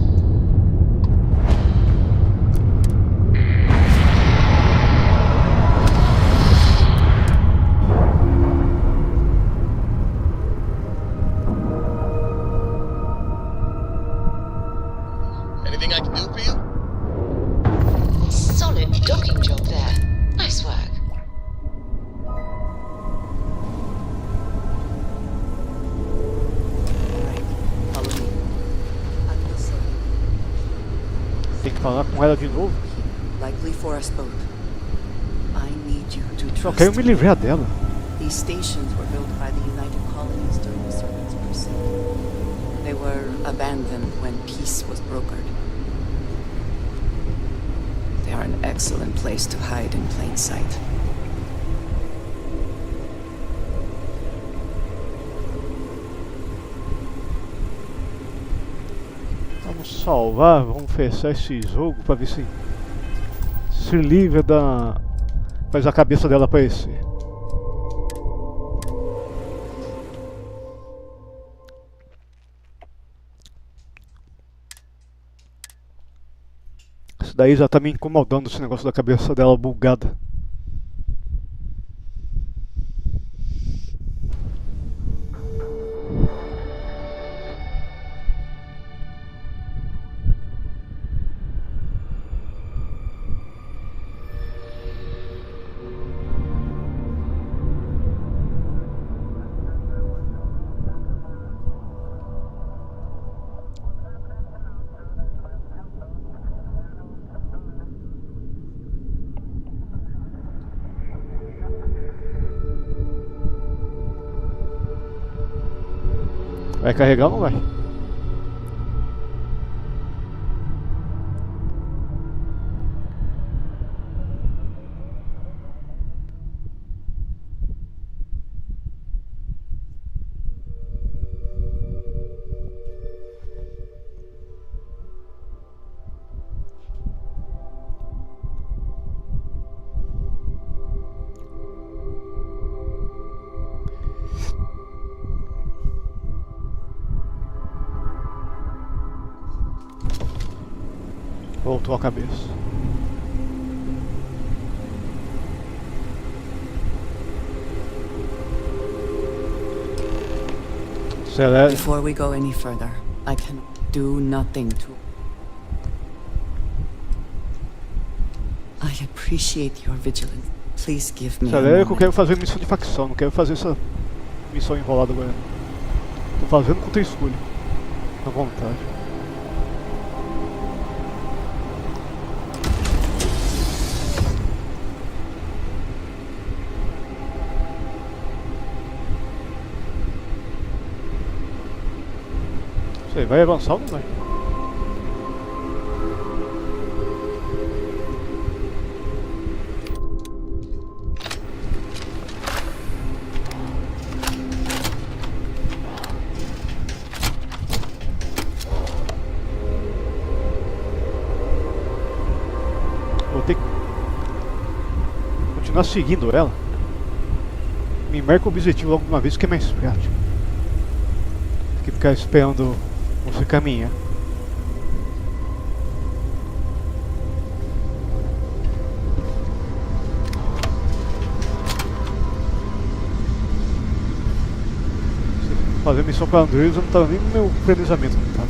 Anything I can do for you? Solid docking job there. Nice work. Tem que falar com ela de novo? Likely for us both. I need you to Só trust quero me livrar dela. These stations were built by the United Colonies during the Serpent's Crusade. They were abandoned when peace was brokered. They are an excellent place to hide in plain sight. Vamos salvar, vamos fechar esse jogo pra ver se livra da... faz a cabeça dela aparecer. Isso daí já tá me incomodando, esse negócio da cabeça dela bugada. Vai carregar ou não vai? Voltou a cabeça. Acelere. Before we go any further, I can do nothing to... I appreciate your vigilance. Please give me Acelere que eu quero fazer missão de facção, não quero fazer essa missão enrolada agora. Tô fazendo contra a escolha. À vontade. Você vai avançar ou não vai? Vou ter que continuar seguindo ela. Me marca o objetivo logo de uma vez, que é mais prático. Tem que ficar esperando você caminha. Fazer missão para Andrews não estava nem no meu planejamento, não tá?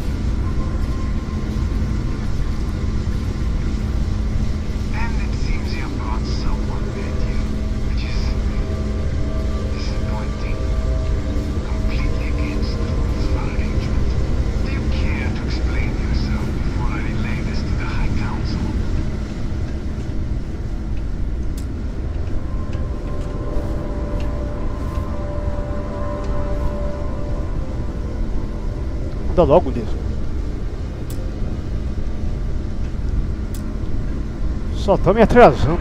Muda logo nisso. Só tá me atrasando.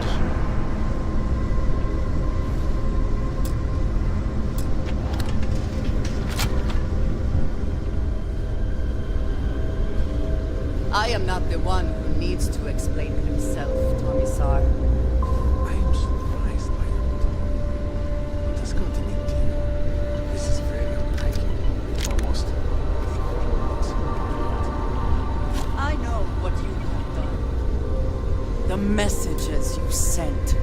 I am not the one who needs to explain himself, Commissar. I am surprised by your tone. What has got to be clear? This is very unlike you. Almost. I know what you have done. The messages you sent.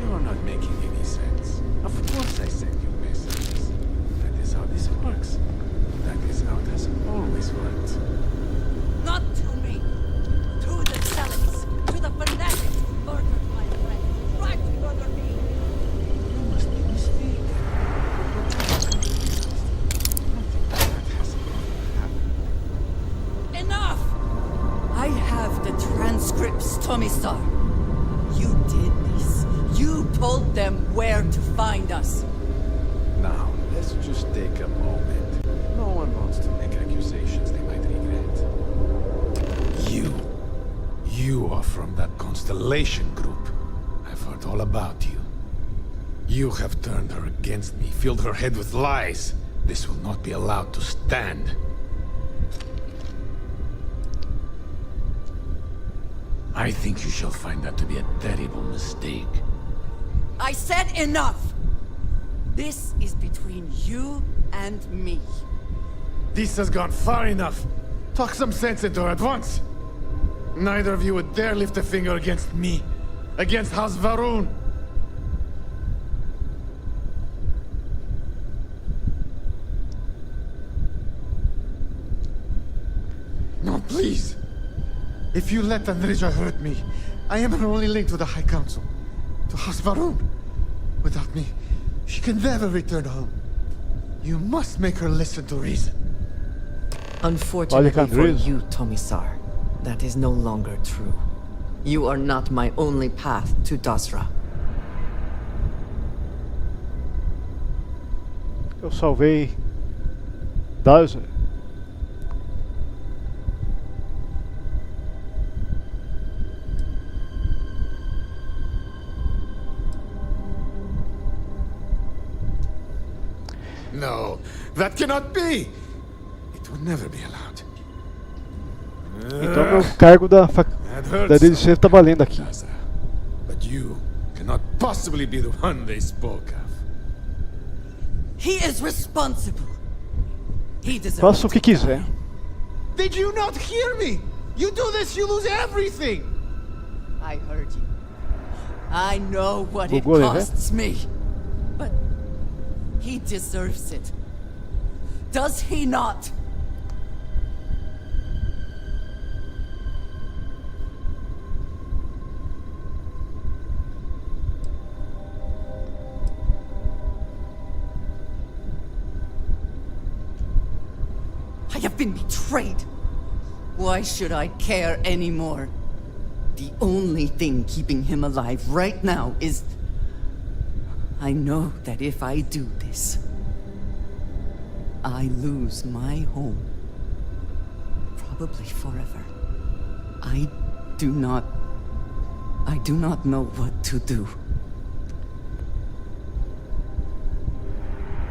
You are not making any sense. Of course I sent you messages. That is how this works. That is how it has always worked. Not to me. To the zealots. To the fanatics who murdered my friend. Right under me. You must be mistaken. Nothing like that has ever happened. Enough! I have the transcripts, Commissar. You did this. You told them where to find us. Now, let's just take a moment. No one wants to make accusations they might regret. You are from that Constellation group. I've heard all about you. You have turned her against me, filled her head with lies. This will not be allowed to stand. I think you shall find that to be a terrible mistake. I said enough! This is between you and me. This has gone far enough. Talk some sense into her at once. Neither of you would dare lift a finger against me. Against House Varun. No, please. If you let Andrija hurt me, I am her only link to the High Council. To House Varun. Without me, she can never return home. You must make her listen to reason. Unfortunately for you, Commissar, that is no longer true. You are not my only path to Dasra. Eu salvei Does it? No, that cannot be. It would never be allowed. Então meu cargo da DDC tá valendo aqui. But you cannot possibly be the one they spoke of. He is responsible. He deserves. Faça o que quiser. Did you not hear me? You do this, you lose everything. I heard you. I know what it Google, costs me. But he deserves it. Does he not? I have been betrayed. Why should I care anymore? The only thing keeping him alive right now is... I know that if I do this, I lose my home. Probably forever. I do not know what to do.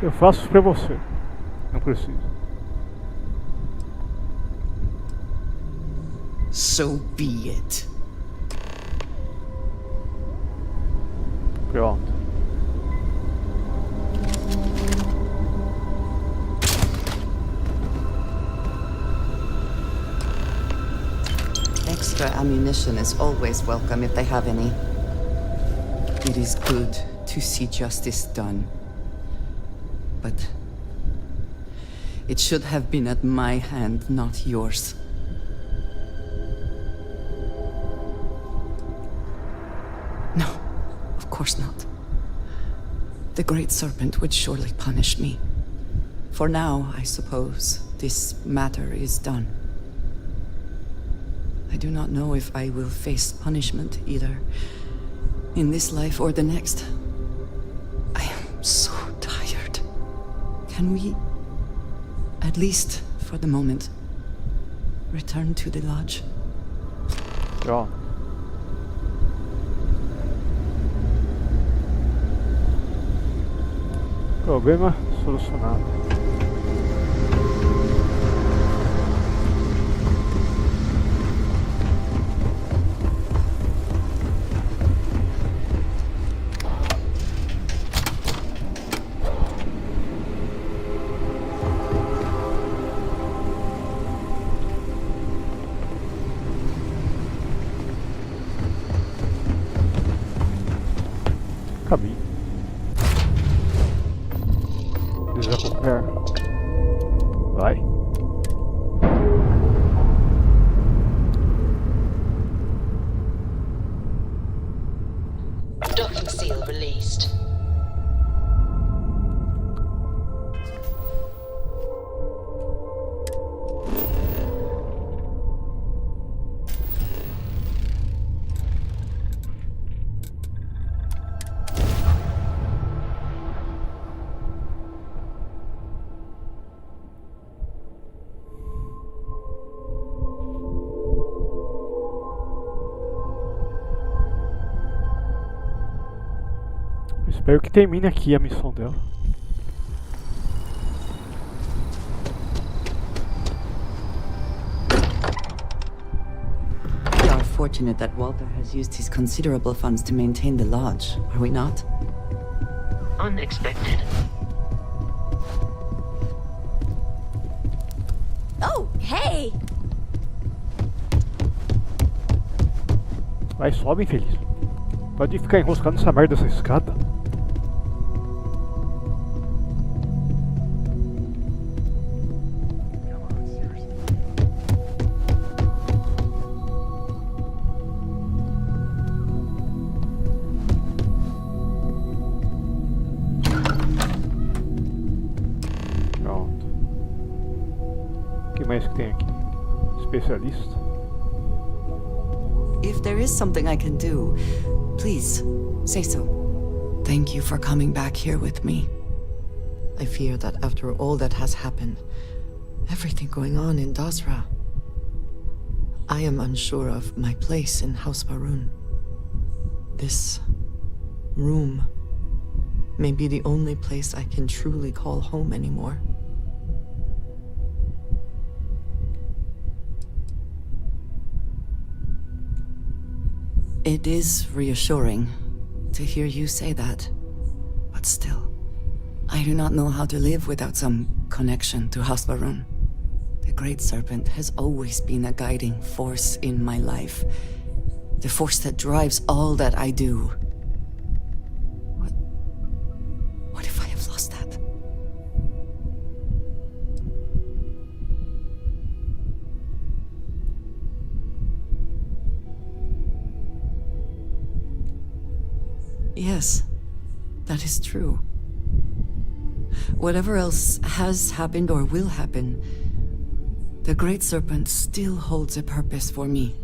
Eu faço isso pra você. Não preciso. So be it. Pronto. Extra ammunition is always welcome if they have any. It is good to see justice done. But it should have been at my hand, not yours. No, of course not. The Great Serpent would surely punish me. For now, I suppose, this matter is done. I do not know if I will face punishment either in this life or the next. I am so tired. Can we, at least for the moment, return to the lodge? Ja. Problema solucionado. Caminho. Desacoplar. Vai. Docking seal released. Espero que termine aqui a missão dela. We are fortunate that Walter has used his considerable funds to maintain the lodge, are we not? Unexpected. Oh, hey! Vai, sobe, infeliz. Pode ficar enroscando essa merda dessa escada. Pronto. O que mais que tem aqui? Especialista. If there is something I can do, please, say so. Thank you for coming back here with me. I fear that after all that has happened, everything going on in Dazra. I am unsure of my place in House Varun. This room may be the only place I can truly call home anymore. It is reassuring to hear you say that, but still, I do not know how to live without some connection to House Varun. The Great Serpent has always been a guiding force in my life. The force that drives all that I do. What if I have lost that? Yes, that is true. Whatever else has happened or will happen, the Great Serpent still holds a purpose for me.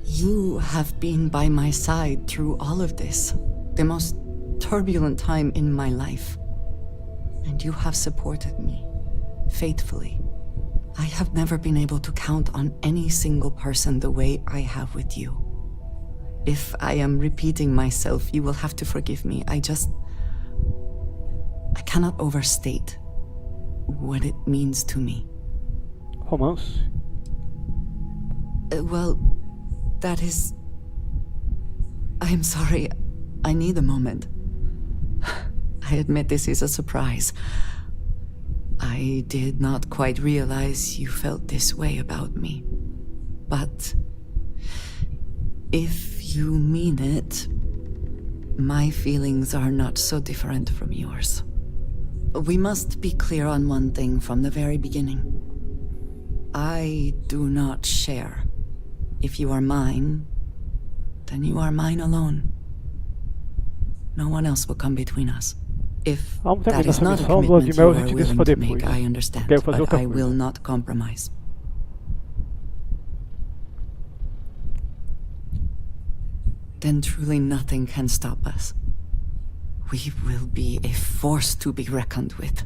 You have been by my side through all of this, the most turbulent time in my life. And you have supported me, faithfully. I have never been able to count on any single person the way I have with you. If I am repeating myself, you will have to forgive me. I cannot overstate what it means to me. Romance? Well, that is... I am sorry. I need a moment. I admit this is a surprise. I did not quite realize you felt this way about me. But if you mean it, my feelings are not so different from yours. We must be clear on one thing from the very beginning. I do not share. If you are mine, then you are mine alone. No one else will come between us. If that is not a commitment you are willing to make, I understand, but I will not compromise. Then truly nothing can stop us. We will be a force to be reckoned with.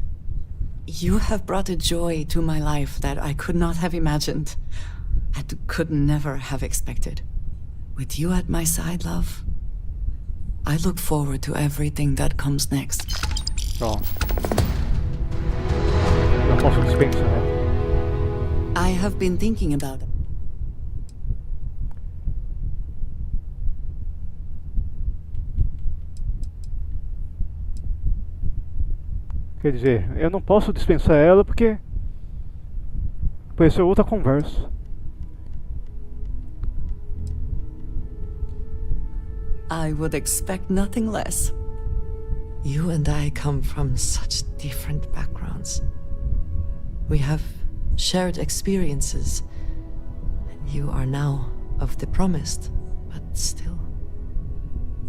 You have brought a joy to my life that I could not have imagined, and could never have expected. With you at my side, love, I look forward to everything that comes next. Oh. Eu posso dispensar. I have been thinking about it. Quer dizer, eu não posso dispensar ela porque vai ser outra conversa. I would expect nothing less. You and I come from such different backgrounds. We have shared experiences, and you are now of the promised, but still.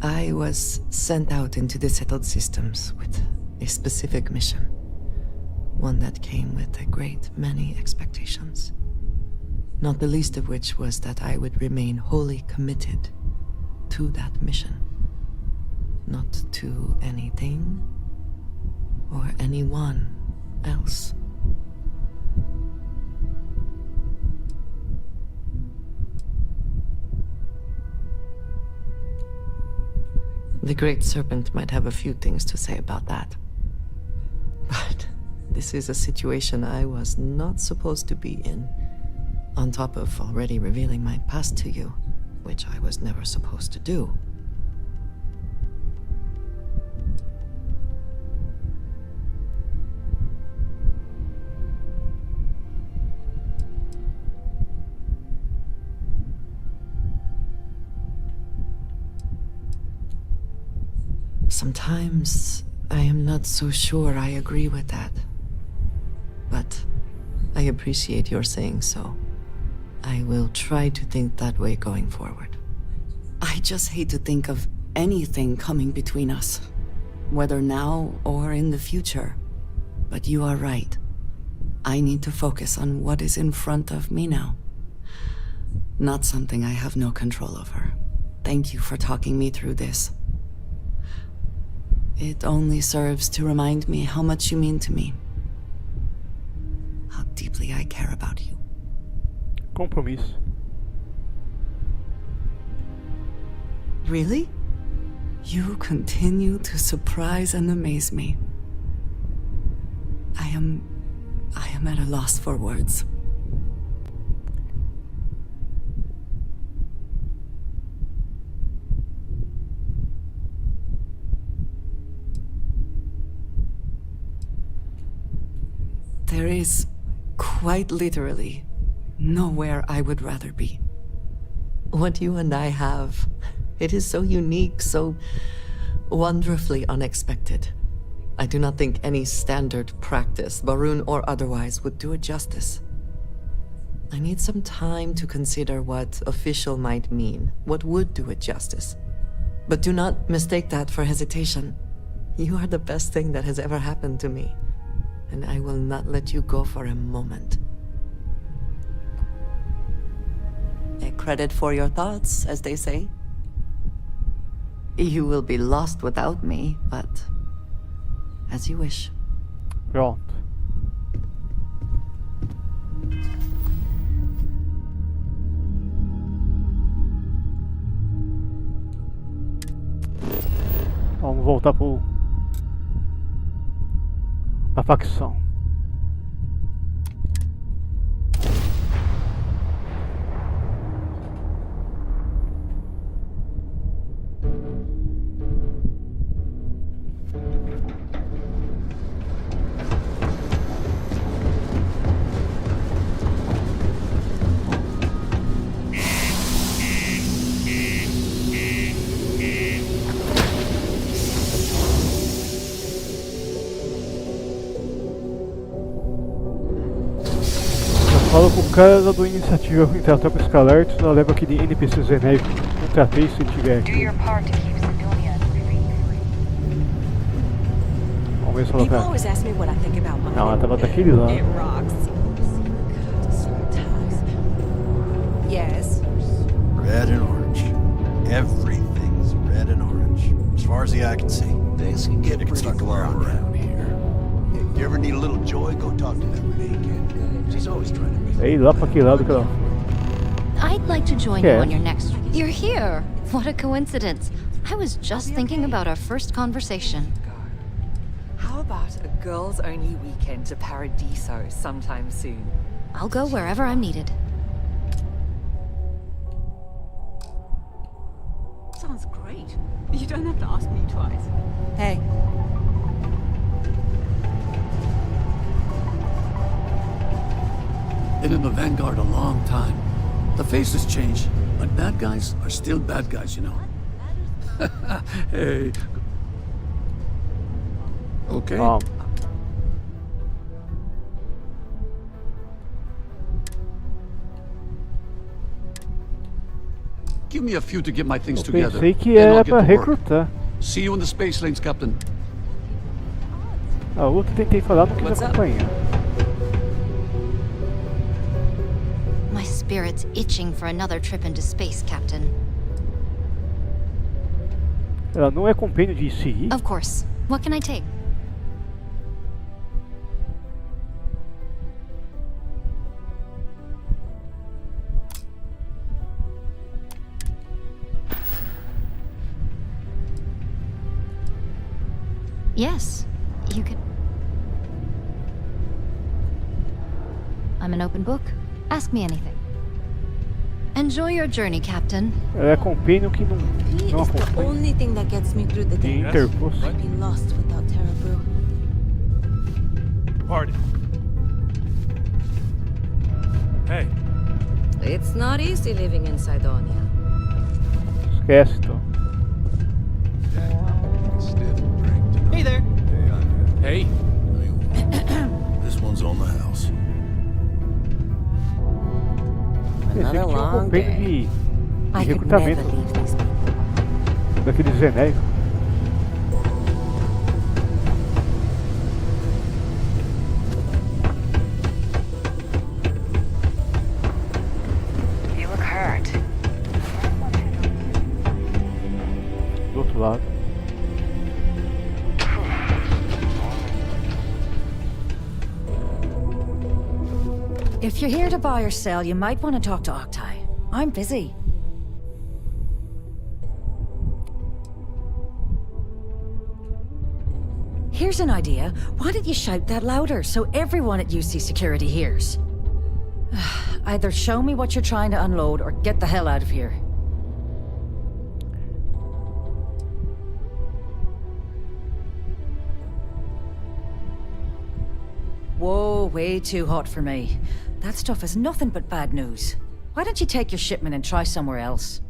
I was sent out into the settled systems with a specific mission, one that came with a great many expectations, not the least of which was that I would remain wholly committed to that mission, not to anything or anyone else. The Great Serpent might have a few things to say about that. But this is a situation I was not supposed to be in, on top of already revealing my past to you, which I was never supposed to do. Sometimes I am not so sure I agree with that. But I appreciate your saying so. I will try to think that way going forward. I just hate to think of anything coming between us, whether now or in the future. But you are right. I need to focus on what is in front of me now. Not something I have no control over. Thank you for talking me through this. It only serves to remind me how much you mean to me. How deeply I care about you. Compromisso. Really? You continue to surprise and amaze me. I am at a loss for words. There is, quite literally, nowhere I would rather be. What you and I have, it is so unique, so wonderfully unexpected. I do not think any standard practice, Barun or otherwise, would do it justice. I need some time to consider what official might mean, what would do it justice. But do not mistake that for hesitation. You are the best thing that has ever happened to me, and I will not let you go for a moment. A credit for your thoughts, as they say. You will be lost without me, but as you wish. Pronto. Vamos voltar pra facção. Fala com o cara do iniciativa com tratar com esse alerta, ela leva aquele NPC genérico. Contratei se ele tiver aqui. Vamos ver se ela tá. Não, ela tava daquele lado. Yes. Red and orange. Everything's red and orange. As far as the eye can see. Things can get pretty far around here. If you ever need a little joy, go talk to that Renee kid. She's always trying to be. Sei lá pra que lado que ela. I'd like to join you on your next... You're here! What a coincidence. I was just thinking about our first conversation. How about a girls-only weekend to Paradiso sometime soon? I'll go wherever I'm needed. Sounds great. You don't have to ask me twice. Hey. Been in the Vanguard a long time. The faces change, but bad guys are still bad guys, you know. Hey. Okay. Give me a few to get my things together. Pensei que era pra recrutar. See you in the space lanes, Captain. A outra tentei falar, não quis acompanhar. My spirit's itching for another trip into space, Captain. Ela não é compêndio de CI? Of course. What can I take? Yes, you can. I'm an open book. Ask me anything. Enjoy your journey, Captain. Ela é compêndio que não acompanha. The only thing that gets me through the day. Interposto. I'd be lost without Terra. Party. Hey. It's not easy living in Sidonia. Esquece, então. Hey there. Hey. This one's on the house. Pensei que tinha um compêndio de recrutamento daquele genérico. You look hurt. Do outro lado. If you're here to buy or sell, you might want to talk to Octai. I'm busy. Here's an idea. Why don't you shout that louder so everyone at UC Security hears? Either show me what you're trying to unload or get the hell out of here. Whoa, way too hot for me. That stuff is nothing but bad news. Why don't you take your shipment and try somewhere else?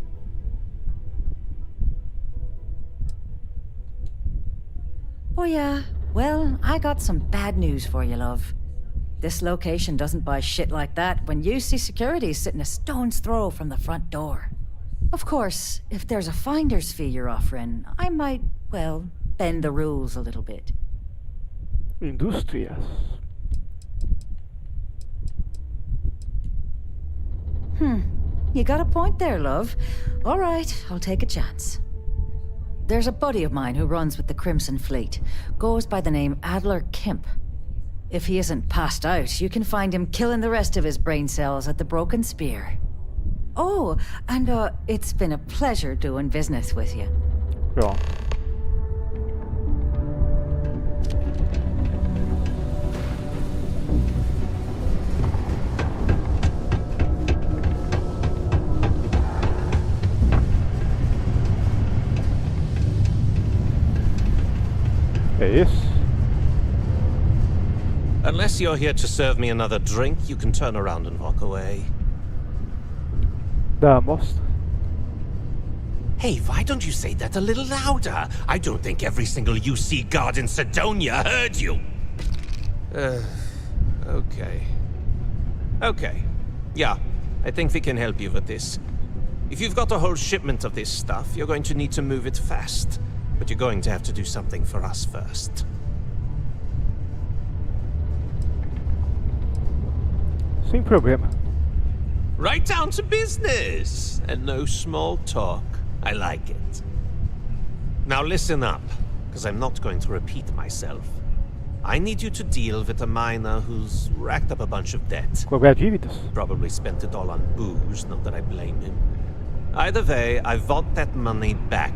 Oh yeah, well, I got some bad news for you, love. This location doesn't buy shit like that when UC Security is sitting a stone's throw from the front door. Of course, if there's a finder's fee you're offering, I might, well, bend the rules a little bit. Industrias. You got a point there, love. All right, I'll take a chance. There's a buddy of mine who runs with the Crimson Fleet. Goes by the name Adler Kemp. If he isn't passed out, you can find him killing the rest of his brain cells at the Broken Spear. Oh, and it's been a pleasure doing business with you. Ja. Yes. Unless you're here to serve me another drink, you can turn around and walk away. Damos. Hey, why don't you say that a little louder? I don't think every single UC guard in Sidonia heard you. Okay. Okay. Yeah, I think we can help you with this. If you've got a whole shipment of this stuff, you're going to need to move it fast. But you're going to have to do something for us first. Sem problema. Right down to business! And no small talk. I like it. Now listen up, because I'm not going to repeat myself. I need you to deal with a miner who's racked up a bunch of debt. Cobrar dívidas. Probably spent it all on booze, not that I blame him. Either way, I want that money back.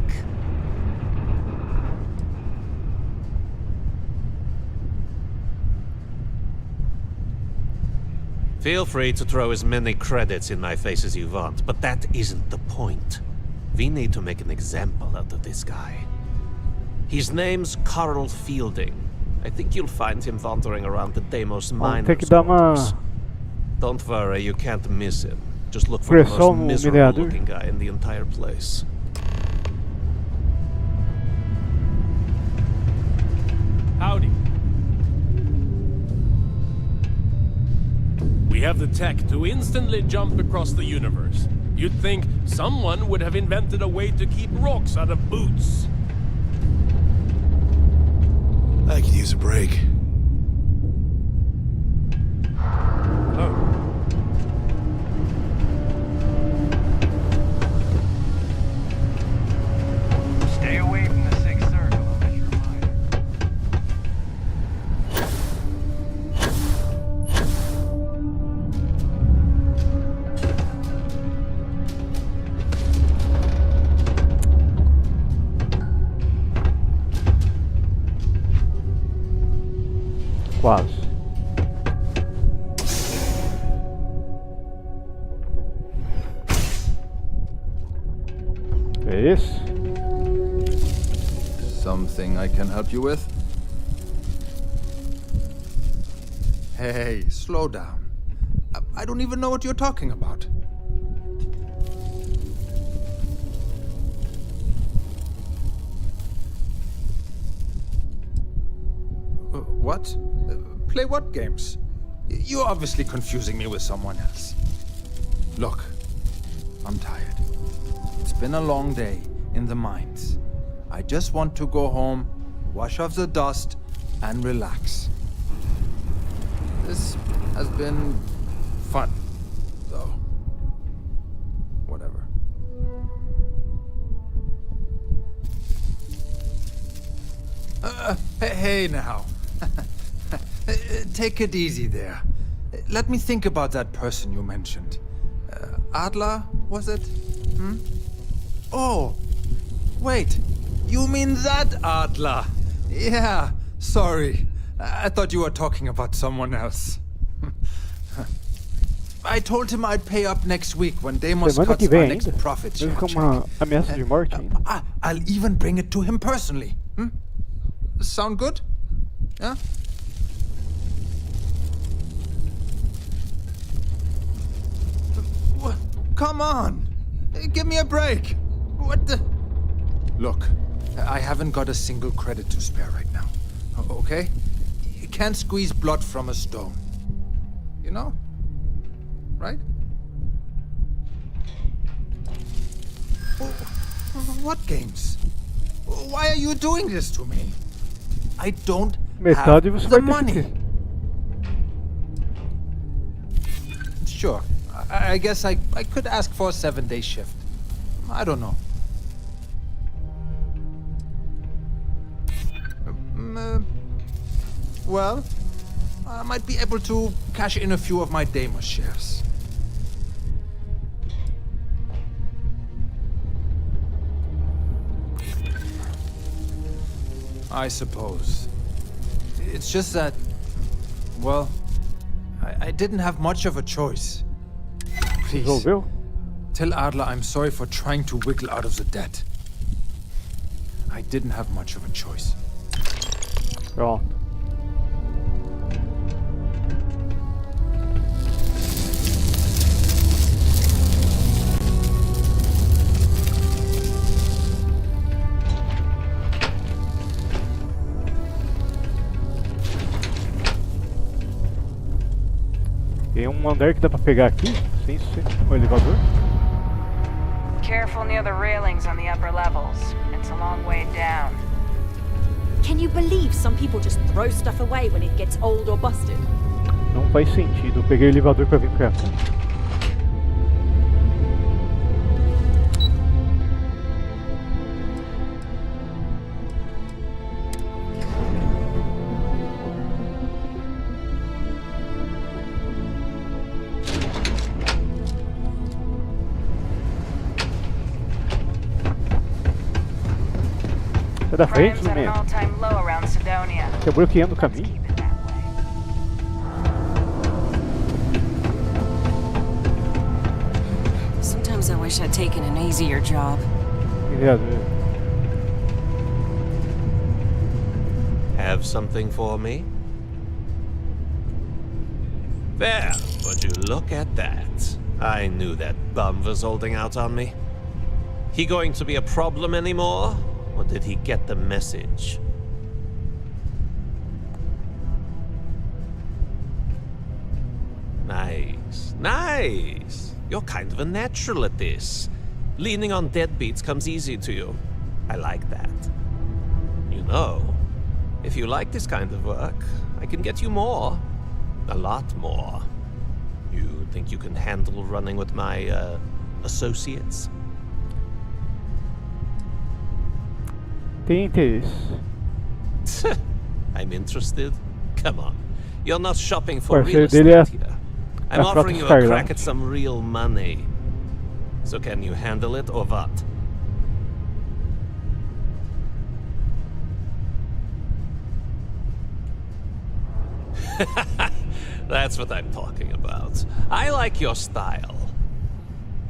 Feel free to throw as many credits in my face as you want, but that isn't the point. We need to make an example out of this guy. His name's Carl Fielding. I think you'll find him wandering around the Deimos miners' quarters. Don't worry, you can't miss him. Just look for the most miserable-looking guy in the entire place. Howdy. We have the tech to instantly jump across the universe. You'd think someone would have invented a way to keep rocks out of boots. I could use a break. Stay away from the Sixth Circle, unless you're mine. Quase. Yes. Something I can help you with? Hey, slow down. I don't even know what you're talking about. What? Play what games? You're obviously confusing me with someone else. Look, I'm tired. It's been a long day in the mines. I just want to go home, wash off the dust, and relax. This has been fun, though. Whatever. Hey now. Take it easy there. Let me think about that person you mentioned. Adler, was it? Oh, wait. You mean that Adler? Yeah, sorry. I thought you were talking about someone else. I told him I'd pay up next week when Deimos Semana cuts que vem our next ainda? profit share Mesmo com check. uma ameaça de morte ainda. I'll even bring it to him personally. Sound good? Yeah? Come on! Give me a break! What the... Look, I haven't got a single credit to spare right now. Okay? You can't squeeze blood from a stone. You know? Right? What games? Why are you doing this to me? I don't have Metade você the vai ter que money. ter. Sure. I guess I could ask for a 7-day shift. I don't know. Well, I might be able to cash in a few of my Deimos shares. I suppose. It's just that, well, I didn't have much of a choice. Please, tell Adler I'm sorry for trying to wiggle out of the debt. I didn't have much of a choice. Pronto. Tem andar que dá pra pegar aqui, sem ser um elevador. Careful near the railings on the upper levels. It's a long way down. Can you believe some people just throw stuff away when it gets old or busted? Não faz sentido. Eu peguei o elevador pra vir pra cá. Sai da frente, Crime's at an all-time low around Sidonia. Tá bloqueando o caminho. Sometimes I wish I'd taken an easier job. Have something for me? There, would you look at that? I knew that bum was holding out on me. He going to be a problem anymore? Or did he get the message? Nice, nice. You're kind of a natural at this. Leaning on deadbeats comes easy to you. I like that. You know, if you like this kind of work, I can get you more. A lot more. You think you can handle running with my, associates? Tem interesse. I'm interested. Come on. You're not shopping for real Parceiro dele estate here. I'm offering you a crack at some real money. So can you handle it or what? That's what I'm talking about. I like your style.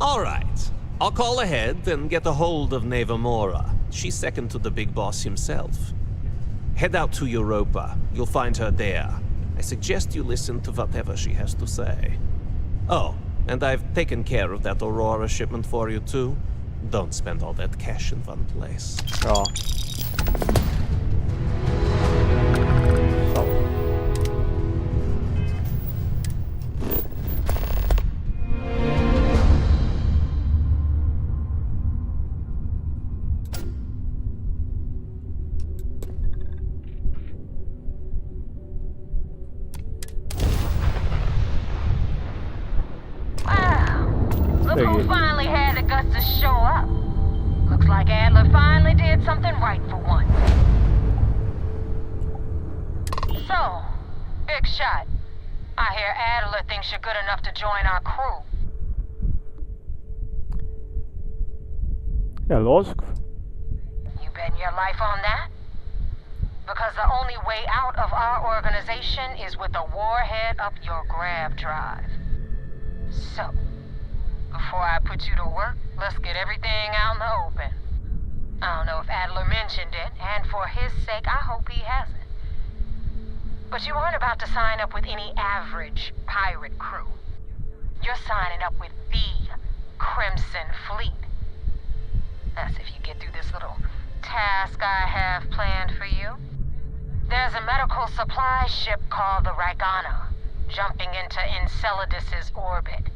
All right. I'll call ahead and get a hold of Nevamora. She's second to the big boss himself. Head out to Europa. You'll find her there. I suggest you listen to whatever she has to say. Oh, and I've taken care of that Aurora shipment for you too. Don't spend all that cash in one place. Oh. Look who finally had the guts to show up. Looks like Adler finally did something right for once. So, big shot. I hear Adler thinks you're good enough to join our crew. É lógico. You betting your life on that? Because the only way out of our organization is with a warhead up your grab drive. So, before I put you to work, let's get everything out in the open. I don't know if Adler mentioned it, and for his sake, I hope he hasn't. But you aren't about to sign up with any average pirate crew. You're signing up with the Crimson Fleet. That's if you get through this little task I have planned for you. There's a medical supply ship called the Ragana, jumping into Enceladus's orbit.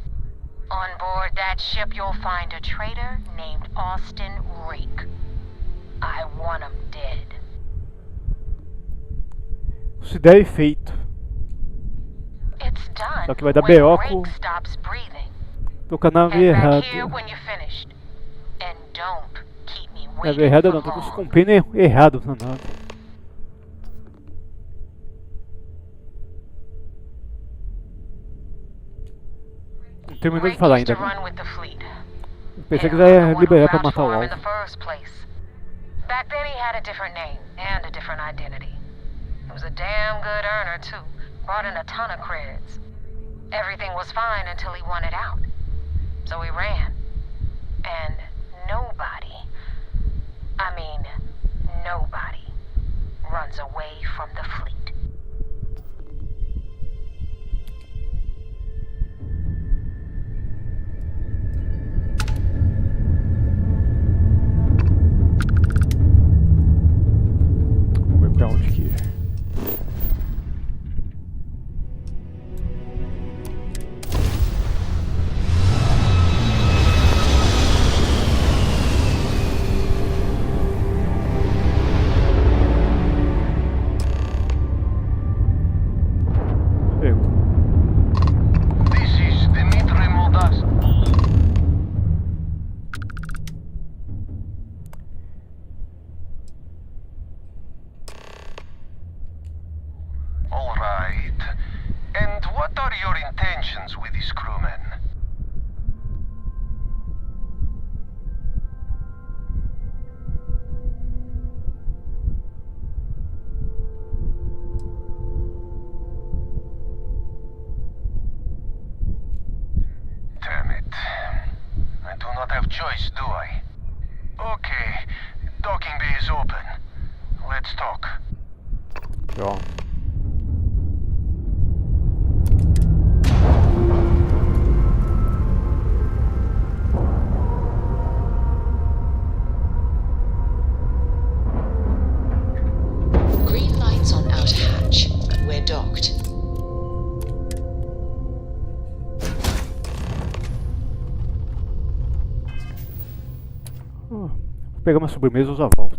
On board that ship, you'll find a traitor named Austin Reek. I want him dead. Se der efeito. It's done. Só que vai dar when BO Reek com stops breathing. o canal Head back errado. here when you're finished. And don't keep me Não é waiting errado for não, tô com long. os companheiros errados na nave. Não terminou de Reek falar used to ainda, né? run with the fleet. Pensei que Yeah, já the ia one who liberar pra vouched matar o for him in alvo. the first place. Back then he had a different name and a different identity. He was a damn good earner too. Brought in a ton of creds. Everything was fine until he wanted out. So he ran. And nobody, I mean nobody, runs away from the fleet. Vamos ver pra onde que é. All right. And what are your intentions with these crewmen? Damn it. I do not have choice, do I? Okay. Docking bay is open. Let's talk. Ó. Green lights on outer hatch. We're docked. Vou pegar uma sobremesa e já volto.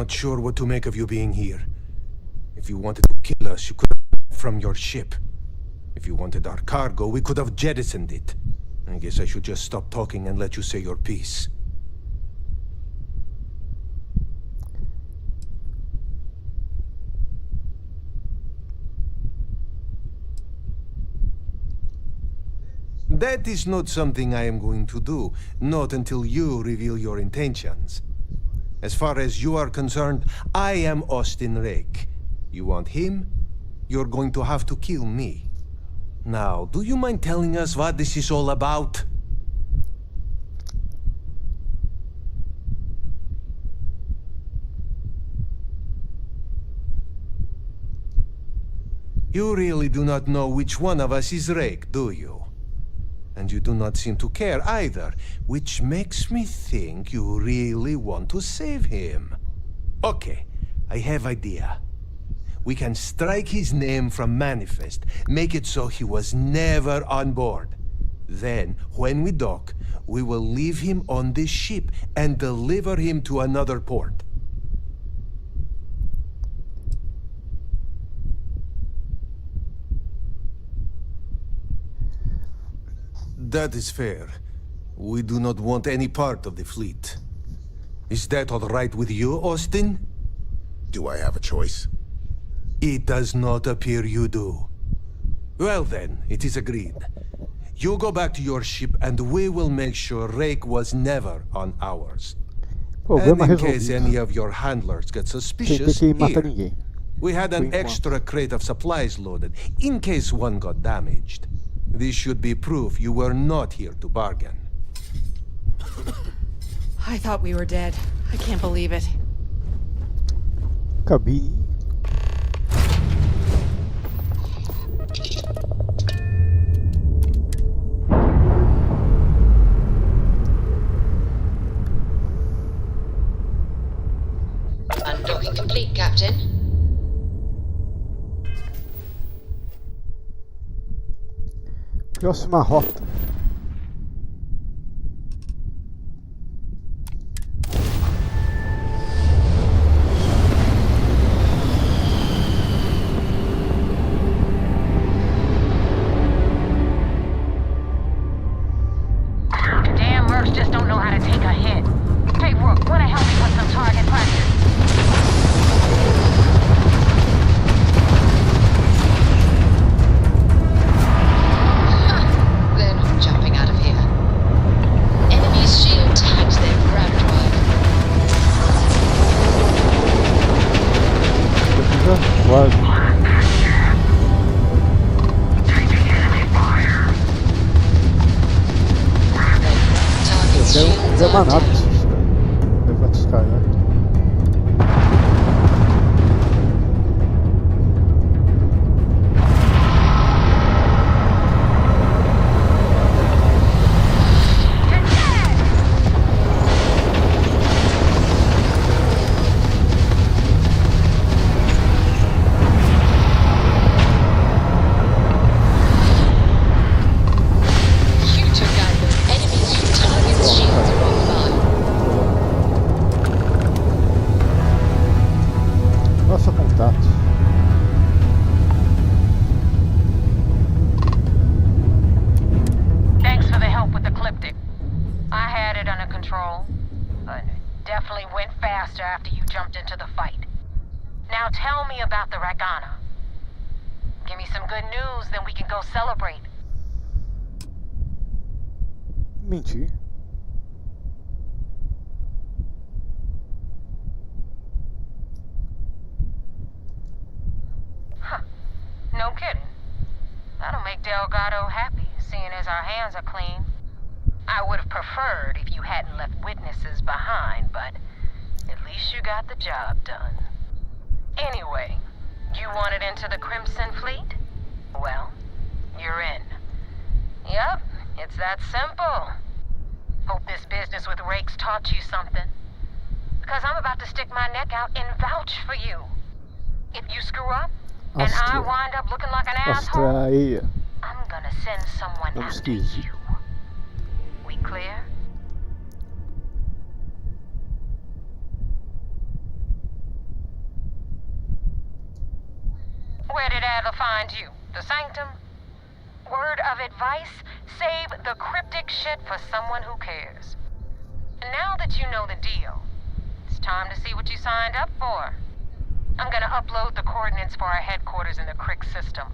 not sure what to make of you being here. If you wanted to kill us, you could have from your ship. If you wanted our cargo, we could have jettisoned it. I guess I should just stop talking and let you say your piece. That is not something I am going to do, not until you reveal your intentions. As far as you are concerned, I am Austin Rake. You want him? You're going to have to kill me. Now, do you mind telling us what this is all about? You really do not know which one of us is Rake, do you? And you do not seem to care either, which makes me think you really want to save him. Okay, I have idea. We can strike his name from Manifest, make it so he was never on board. Then, when we dock, we will leave him on this ship and deliver him to another port. That is fair. We do not want any part of the fleet. Is that all right with you, Austin? Do I have a choice? It does not appear you do. Well then, it is agreed. You go back to your ship and we will make sure Rake was never on ours. And in case any of your handlers get suspicious, here, we had an extra crate of supplies loaded, in case one got damaged. This should be proof you were not here to bargain. I thought we were dead. I can't believe it. Cabine. Undocking complete, Captain. Próxima rota. Damn mercs just don't know how to take a hit. Hey, Rook, wanna help me with some target practice? Quase. Eu tenho uma nave desses caras. Levar esses caras. Mentir. Huh. No kidding. That'll make Delgado happy, seeing as our hands are clean. I would have preferred if you hadn't left witnesses behind, but at least you got the job done. Anyway, you wanted into the Crimson Fleet? Well, you're in. Yep, it's that simple. Hope this business with Rake's taught you something. Because I'm about to stick my neck out and vouch for you. If you screw up, and I wind up looking like an asshole, I'm gonna send someone after you. We clear? Where did Adler find you? The Sanctum? Word of advice? Save the cryptic shit for someone who cares. Now that you know the deal, it's time to see what you signed up for. I'm gonna upload the coordinates for our headquarters in the Crick system.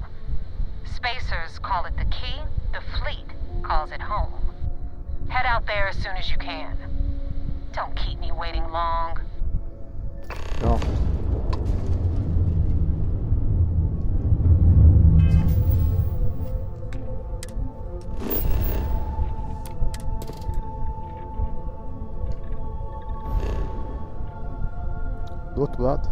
Spacers call it the key, the fleet calls it home. Head out there as soon as you can. Don't keep me waiting long. No. Do outro lado.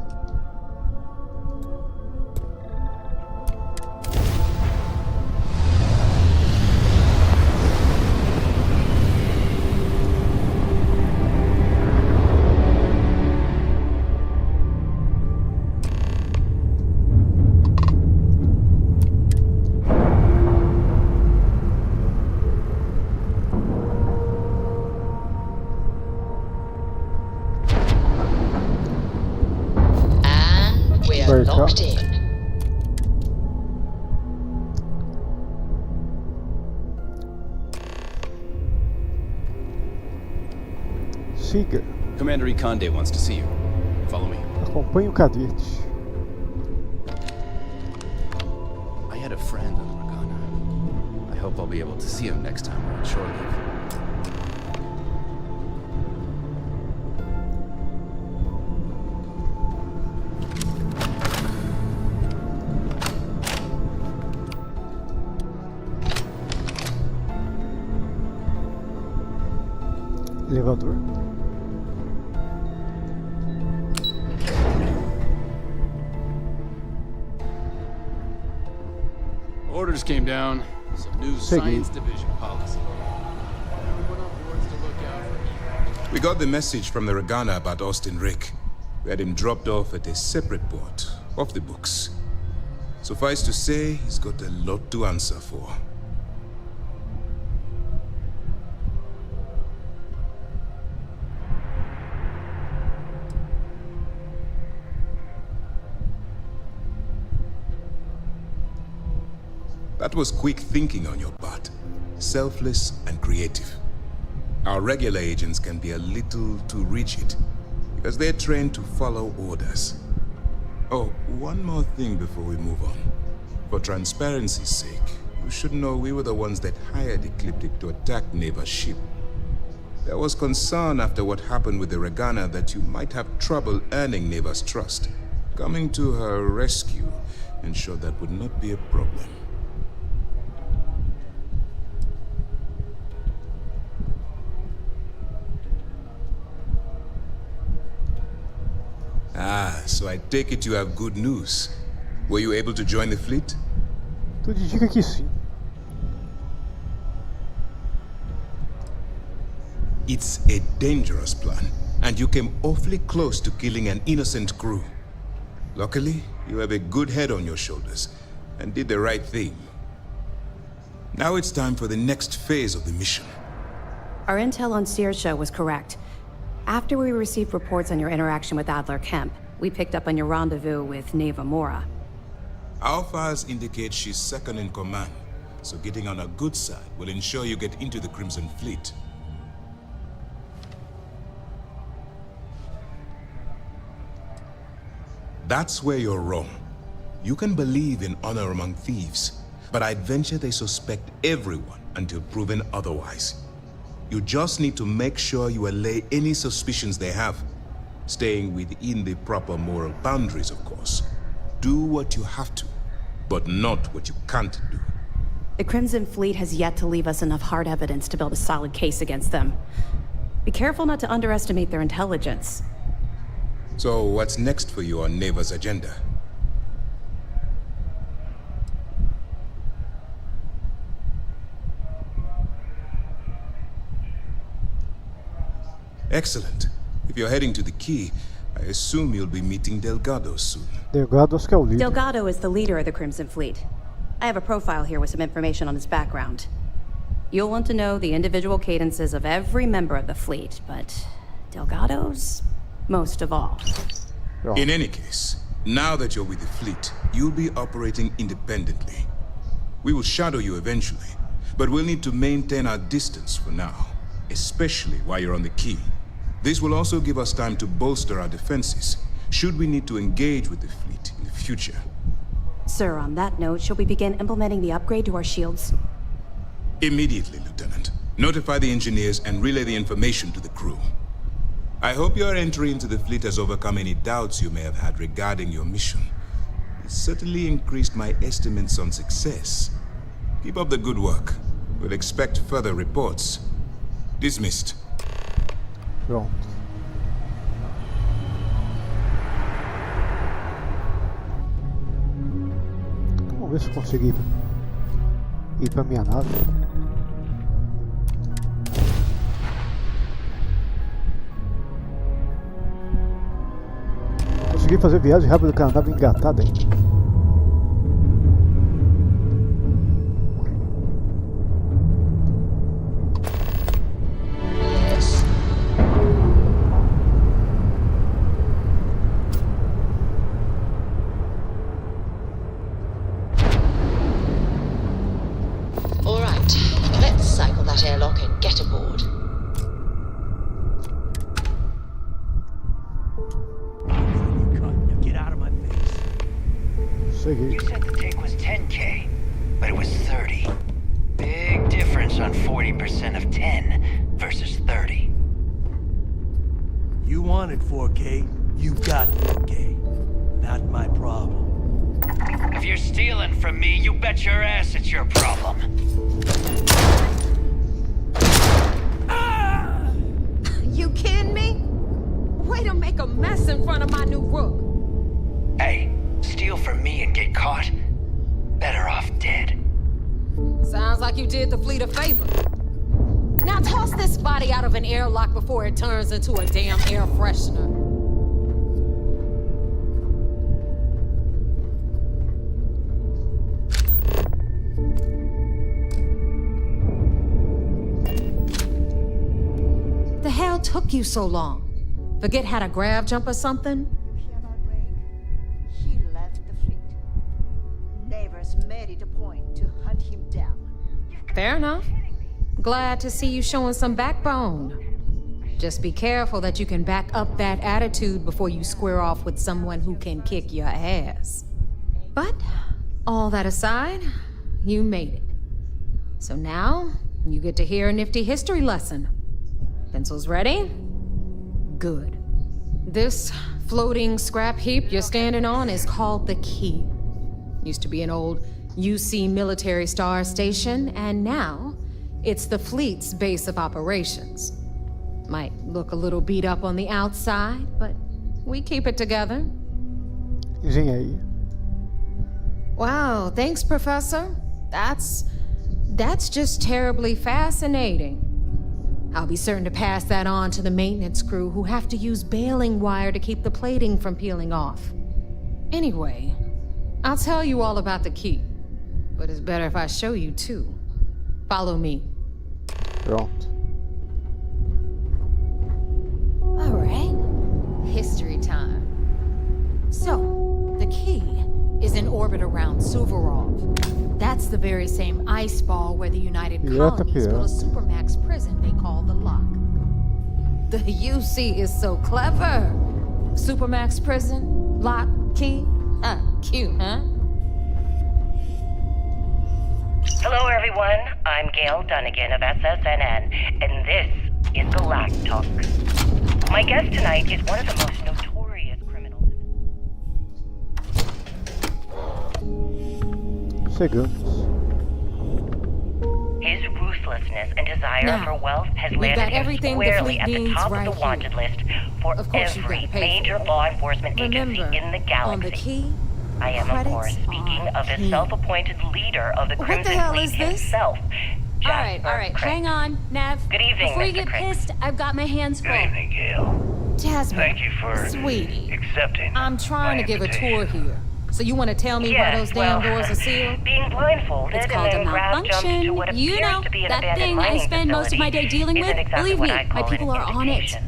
Locked in. Siga. Commander Ikonde wants to see you. Follow me. Acompanhe o cadete. I had a friend on the Regana. I hope I'll be able to see him next time we're on shore leave. Elevador. Orders came down. Some new science division policy. Everyone on board's to look out for. We got the message from the Regana about Austin Rick. We had him dropped off at a separate port, off the books. Suffice to say, he's got a lot to answer for. That was quick thinking on your part. Selfless and creative. Our regular agents can be a little too rigid, because they're trained to follow orders. Oh, one more thing before we move on. For transparency's sake, you should know we were the ones that hired Ecliptic to attack Neva's ship. There was concern after what happened with the Regana that you might have trouble earning Neva's trust. Coming to her rescue ensured that would not be a problem. Ah, so I take it you have good news. Were you able to join the fleet? Tudo indica que sim. It's a dangerous plan, and you came awfully close to killing an innocent crew. Luckily, you have a good head on your shoulders, and did the right thing. Now it's time for the next phase of the mission. Our intel on Searsha was correct. After we received reports on your interaction with Adler Kemp, we picked up on your rendezvous with Neva Mora. Our files indicate she's second in command, so getting on her good side will ensure you get into the Crimson Fleet. That's where you're wrong. You can believe in honor among thieves, but I'd venture they suspect everyone until proven otherwise. You just need to make sure you allay any suspicions they have, staying within the proper moral boundaries, of course. Do what you have to, but not what you can't do. The Crimson Fleet has yet to leave us enough hard evidence to build a solid case against them. Be careful not to underestimate their intelligence. So what's next for you on Neva's agenda? Excellent. If you're heading to the Key, I assume you'll be meeting Delgado soon. Delgado's que é o líder. Delgado is the leader of the Crimson Fleet. I have a profile here with some information on his background. You'll want to know the individual cadences of every member of the fleet, but Delgado's most of all. In any case, Now that you're with the fleet, you'll be operating independently. We will shadow you eventually, but we'll need to maintain our distance for now, especially while you're on the key. This will also give us time to bolster our defenses, should we need to engage with the fleet in the future. Sir, on that note, shall we begin implementing the upgrade to our shields? Immediately, Lieutenant. Notify the engineers and relay the information to the crew. I hope your entry into the fleet has overcome any doubts you may have had regarding your mission. It certainly increased my estimates on success. Keep up the good work. We'll expect further reports. Dismissed. Pronto. Vamos ver se eu consigo ir pra minha nave. Consegui fazer viagem rápida com a nave engatada ainda. All right, let's cycle that airlock and get aboard. You said the take was 10K, but it was 30. Big difference on 40% of 10 versus 30. You wanted 4K, you got 4K. Not my problem. If you're stealing from me, you bet your ass it's your problem. You kidding me? Way to make a mess in front of my new rook. Hey, steal from me and get caught? Better off dead. Sounds like you did the fleet a favor. Now toss this body out of an airlock before it turns into a damn air freshener. The hell took you so long? Forget how to grav jump or something? He left the fleet. Neighbors made it a point to hunt him down. Fair enough. Glad to see you showing some backbone. Just be careful that you can back up that attitude before you square off with someone who can kick your ass. But, all that aside, you made it. So now, you get to hear a nifty history lesson. Pencils ready? Good. This floating scrap heap you're standing on is called the Key. Used to be an old UC military star station, and now it's the fleet's base of operations. Might look a little beat up on the outside, but we keep it together. Engenharia. Wow, thanks, Professor. That's just terribly fascinating. I'll be certain to pass that on to the maintenance crew who have to use baling wire to keep the plating from peeling off. Anyway, I'll tell you all about the Key, but it's better if I show you too. Follow me. Pronto. All right, history time. So, the Key is in orbit around Suvorov. That's the very same ice ball where the United Colonies built a supermax prison they call the Lock. The UC is so clever. Supermax prison, Lock, Key. Cute, huh? Hello, everyone. I'm Gail Dunnigan of SSNN, and this is the Last Talk. My guest tonight is one of the most notorious criminals. Chegamos. His ruthlessness and desire for wealth has we've got landed him everything squarely the at fleet the needs top right of the wanted list for every major law enforcement agency in the galaxy. On the Key, I am, of course, speaking of the self-appointed leader of the What Crimson the hell Fleet is this? himself, All right, hang on, Nev. Good evening, Before you Mr. get Crick. pissed, I've got my hands full. Good evening, Gail. Jasmine, Thank you for sweetie, accepting. I'm trying to give a tour here. So you want to tell me why those damn doors are sealed? Being blindfolded It's and called a then grav jumped to malfunction. what You appears know, to be an that abandoned thing I mining spend most of my day facility dealing with. isn't exactly Believe what me, I my call people an are on it. indication.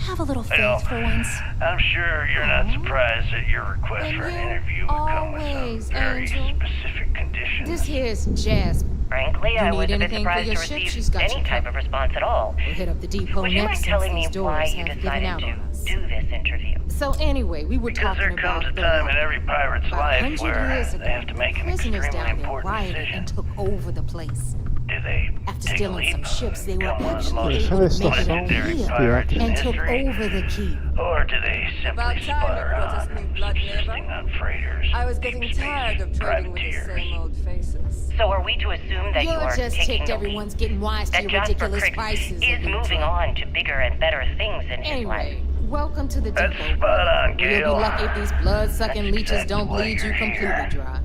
have a little faith for once? I'm sure you're not surprised that your request for an interview would come with some very specific conditions. This here's Jasmine. Frankly, You I need was a bit anything for surprised your to ship? receive She's got any you type of response at all. We'll hit up the depot Would you mind next telling since me these why doors you have given decided out on us. to do this interview? So anyway, we were Because talking there comes about a time in every pirate's about life 100 where years ago, they have to make an prisoners extremely down there important rioted decision. and took over the place. Do they After take a stealing leap, some ships, they were become one of the actually most able to make it legendary here pirates in and took history? over the key. Or do they simply sputter on, subsisting on freighters? I was getting tired of trading with the same old faces. So are we to assume that you You're are just taking ticked the everyone's leap? getting wise to That your Jasper ridiculous Crick prices. is moving on to bigger and better things in his life. Anyway, welcome to the depot. Spot on, You'll be Gale. lucky if these blood-sucking leeches exactly don't why bleed you you're completely here. dry.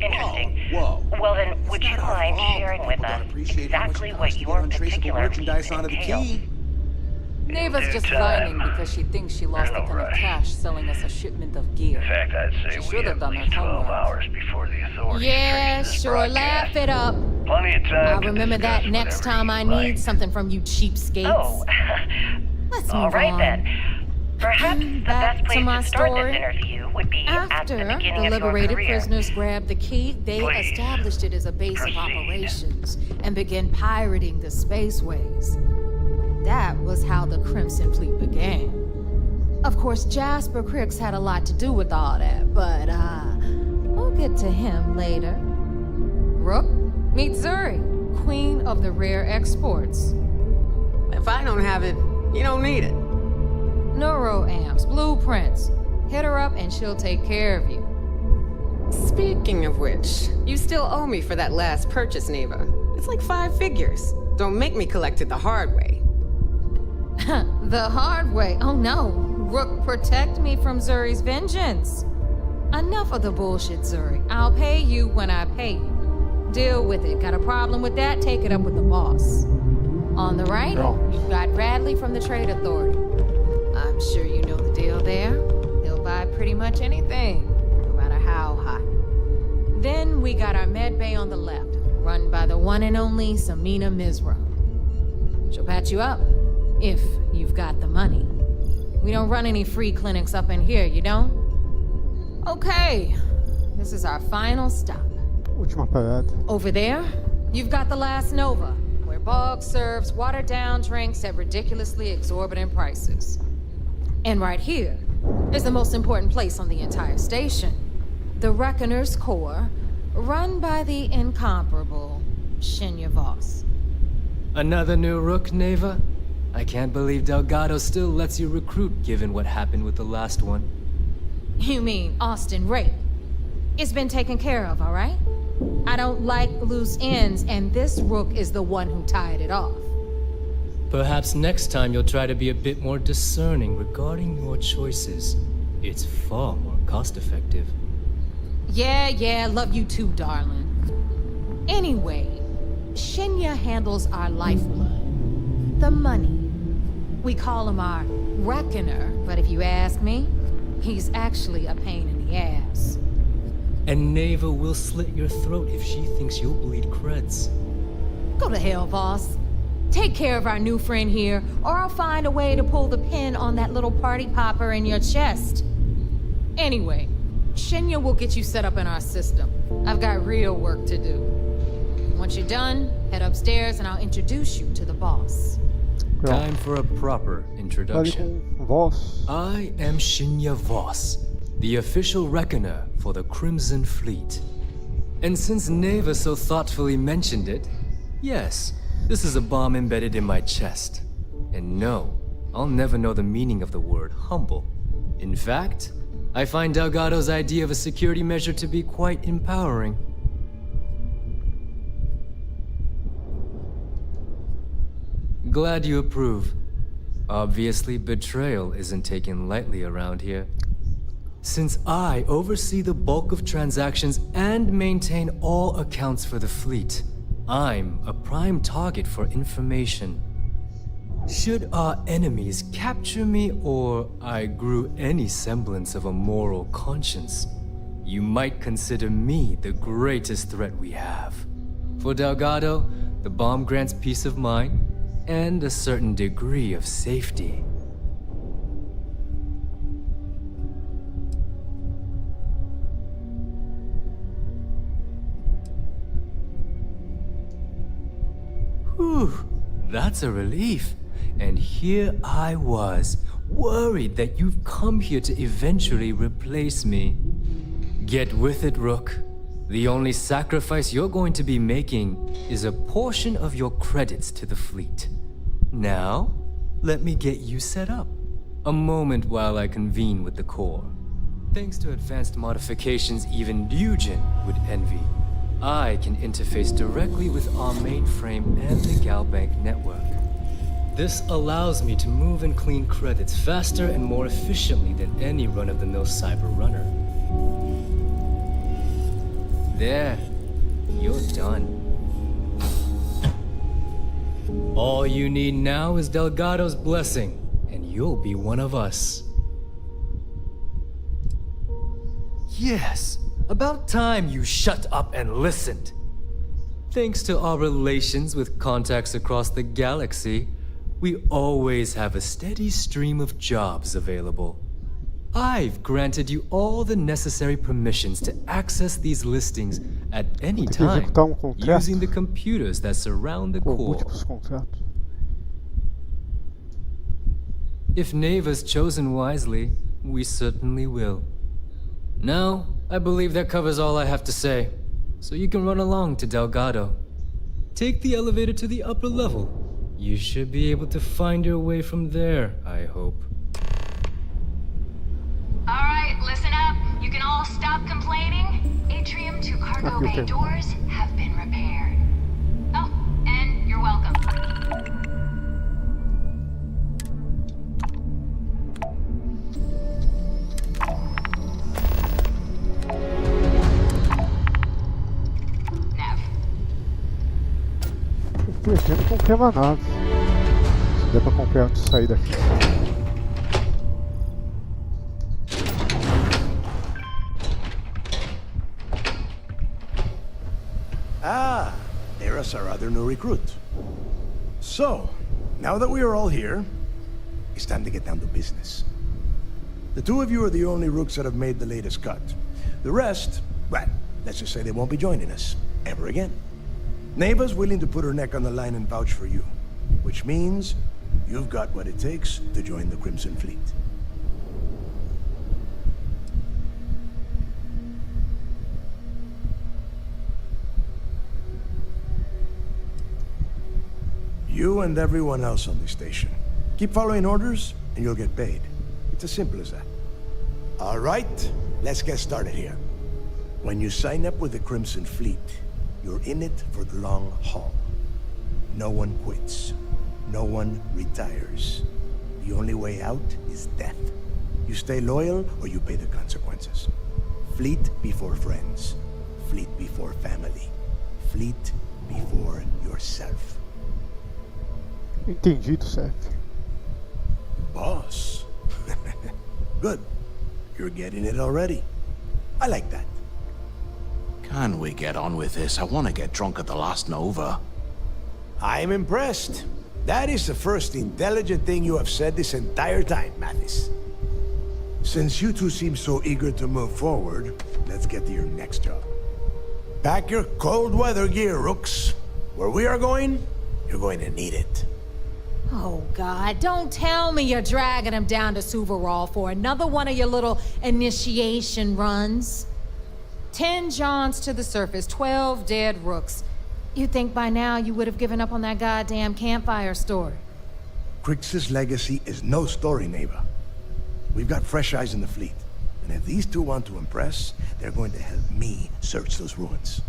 Interesting. Whoa. Well then, would you mind sharing with us exactly what your particular merchandise onto the entails? key? Neva's just time. whining because she thinks she lost a ton of cash selling us a shipment of gear. In fact, I'd say She we should have have done at least her 12 homework. hours before the authorities Yeah, trace this sure, broadcast. laugh it up. Plenty of time I'll to remember discuss that next whatever time you I like. need something from you cheapskates. Oh, Let's all move right on. then. Perhaps the Back best to place my to start story. this interview would be at After the beginning the of your liberated career. prisoners grabbed the key, they Please, established it as a base of operations and began pirating the spaceways. That was how the Crimson Fleet began. Of course, Jasper Cricks had a lot to do with all that, but we'll get to him later. Rook, meet Zuri, queen of the rare exports. If I don't have it, you don't need it. Neuroamps, blueprints. Hit her up and she'll take care of you. Speaking of which, you still owe me for that last purchase, Neva. It's like 5 figures. Don't make me collect it the hard way. The hard way? Oh no. Rook, protect me from Zuri's vengeance. Enough of the bullshit, Zuri. I'll pay you when I pay you. Deal with it. Got a problem with that? Take it up with the boss. On the right, you've got Bradley from the Trade Authority. I'm sure you know the deal there. He'll buy pretty much anything, no matter how hot. Then we got our med bay on the left, run by the one and only Samina Mizra. She'll patch you up, if you've got the money. We don't run any free clinics up in here, you don't? Okay, this is our final stop. Última parada. Over there, you've got the Last Nova, where Bog serves watered-down drinks at ridiculously exorbitant prices. And right here is the most important place on the entire station. The Reckoner's Core, run by the incomparable Shinya Voss. Another new Rook, Neva? I can't believe Delgado still lets you recruit given what happened with the last one. You mean Austin Rape? It's been taken care of, all right? I don't like loose ends, and this Rook is the one who tied it off. Perhaps next time you'll try to be a bit more discerning regarding your choices. It's far more cost-effective. Yeah, love you too, darling. Anyway, Shinya handles our lifeblood. The money. We call him our Reckoner, but if you ask me, he's actually a pain in the ass. And Neva will slit your throat if she thinks you'll bleed creds. Go to hell, boss. Take care of our new friend here, or I'll find a way to pull the pin on that little party popper in your chest. Anyway, Shinya will get you set up in our system. I've got real work to do. Once you're done, head upstairs and I'll introduce you to the boss. Time for a proper introduction. I am Shinya Voss, the official reckoner for the Crimson Fleet. And since Neva so thoughtfully mentioned it, yes, this is a bomb embedded in my chest. And no, I'll never know the meaning of the word humble. In fact, I find Delgado's idea of a security measure to be quite empowering. Glad you approve. Obviously, betrayal isn't taken lightly around here. Since I oversee the bulk of transactions and maintain all accounts for the fleet, I'm a prime target for information. Should our enemies capture me or I grew any semblance of a moral conscience, you might consider me the greatest threat we have. For Delgado, the bomb grants peace of mind and a certain degree of safety. Whew, that's a relief. And here I was, worried that you've come here to eventually replace me. Get with it, Rook. The only sacrifice you're going to be making is a portion of your credits to the fleet. Now, let me get you set up. A moment while I convene with the Corps. Thanks to advanced modifications even Eugen would envy, I can interface directly with our mainframe and the Galbank network. This allows me to move and clean credits faster and more efficiently than any run-of-the-mill cyber runner. There, you're done. All you need now is Delgado's blessing, and you'll be one of us. Yes, about time you shut up and listened. Thanks to our relations with contacts across the galaxy, we always have a steady stream of jobs available. I've granted you all the necessary permissions to access these listings at any time, using the computers that surround the core. If Neva's chosen wisely, we certainly will. Now, I believe that covers all I have to say, so you can run along to Delgado. Take the elevator to the upper level. You should be able to find your way from there, I hope. Alright, listen up. You can all stop complaining. Atrium to cargo bay doors have been repaired. Oh, and you're welcome. Pretendo comprar uma nave. Se der pra comprar antes de sair daqui. Ah, there's our other new recruit. So, now that we are all here, it's time to get down to business. The two of you are the only rooks that have made the latest cut. The rest, well, let's just say they won't be joining us ever again. Neva's willing to put her neck on the line and vouch for you, which means you've got what it takes to join the Crimson Fleet. You and everyone else on the station. Keep following orders, and you'll get paid. It's as simple as that. All right, let's get started here. When you sign up with the Crimson Fleet, you're in it for the long haul. No one quits. No one retires. The only way out is death. You stay loyal, or you pay the consequences. Fleet before friends. Fleet before family. Fleet before yourself. Entendido, certo? Boss. Good. You're getting it already. I like that. Can we get on with this? I want to get drunk at the last Nova. I'm impressed. That is the first intelligent thing you have said this entire time, Mathis. Since you two seem so eager to move forward, let's get to your next job. Pack your cold weather gear, Rooks. Where we are going, you're going to need it. Oh, God, don't tell me you're dragging him down to Suvorov for another one of your little initiation runs. 10 Johns to the surface, 12 dead Rooks. You'd think by now you would have given up on that goddamn campfire story. Crix's legacy is no story, Neva. We've got fresh eyes in the fleet. And if these two want to impress, they're going to help me search those ruins.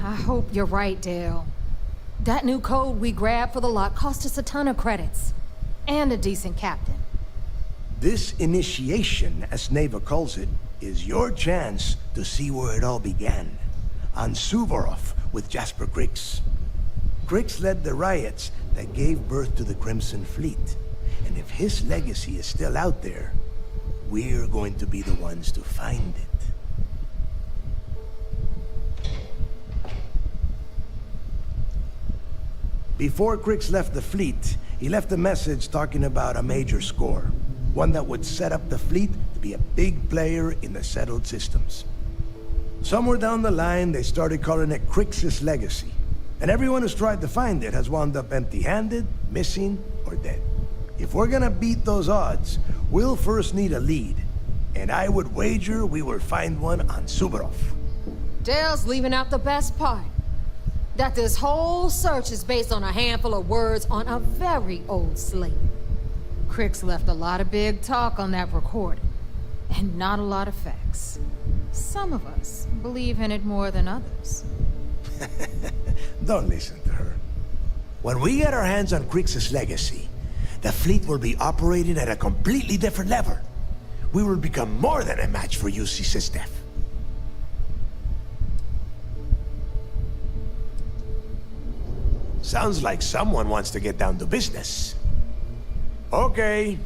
I hope you're right, Dale. That new code we grabbed for the lot cost us a ton of credits. And a decent captain. This initiation, as Neva calls it, is your chance to see where it all began. On Suvorov with Jasper Crix. Crix led the riots that gave birth to the Crimson Fleet. And if his legacy is still out there, we're going to be the ones to find it. Before Crix left the fleet, he left a message talking about a major score. One that would set up the fleet to be a big player in the settled systems. Somewhere down the line, they started calling it Crix's legacy. And everyone who's tried to find it has wound up empty-handed, missing, or dead. If we're gonna beat those odds, we'll first need a lead. And I would wager we will find one on Suvorov. Dale's leaving out the best part. That this whole search is based on a handful of words on a very old slate. Crix left a lot of big talk on that recording, and not a lot of facts. Some of us believe in it more than others. Don't listen to her. When we get our hands on Crix's legacy, the fleet will be operating at a completely different level. We will become more than a match for UC Systef. Sounds like someone wants to get down to business. Okay,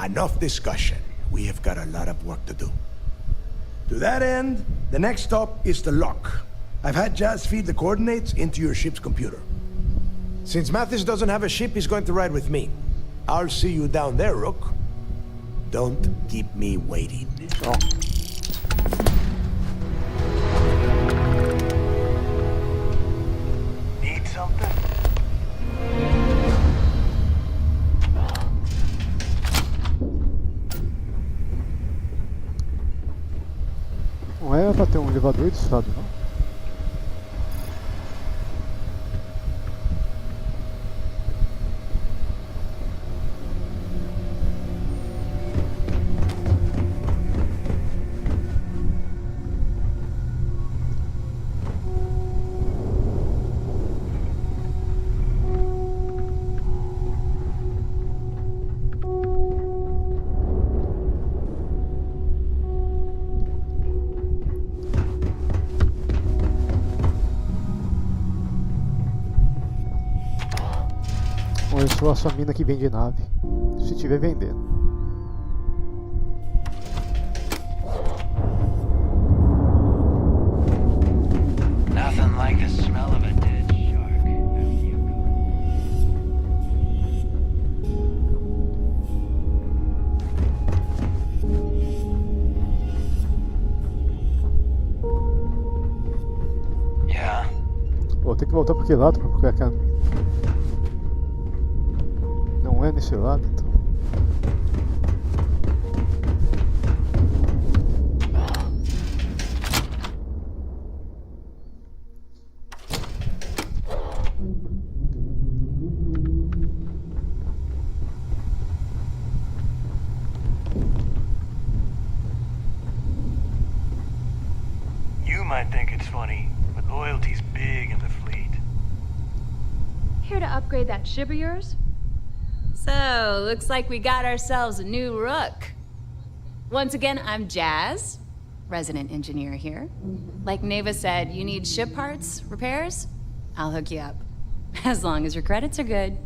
enough discussion. We have got a lot of work to do. To that end, the next stop is the lock. I've had Jazz feed the coordinates into your ship's computer. Since Mathis doesn't have a ship, he's going to ride with me. I'll see you down there, Rook. Don't keep me waiting. Oh. Need something? Não é pra ter um elevador de estado, não? Eu sou a sua mina que vende nave, se estiver vendendo. Nothing like the smell of a dead shark. Yeah. Vou ter que voltar para aquele lado para procurar aquela mina. Não é nesse lado, então. You might think it's funny, but loyalty's big in the fleet. Here to upgrade that ship of yours? So, looks like we got ourselves a new rook. Once again, I'm Jazz, resident engineer here. Like Neva said, you need ship parts, repairs? I'll hook you up. As long as your credits are good.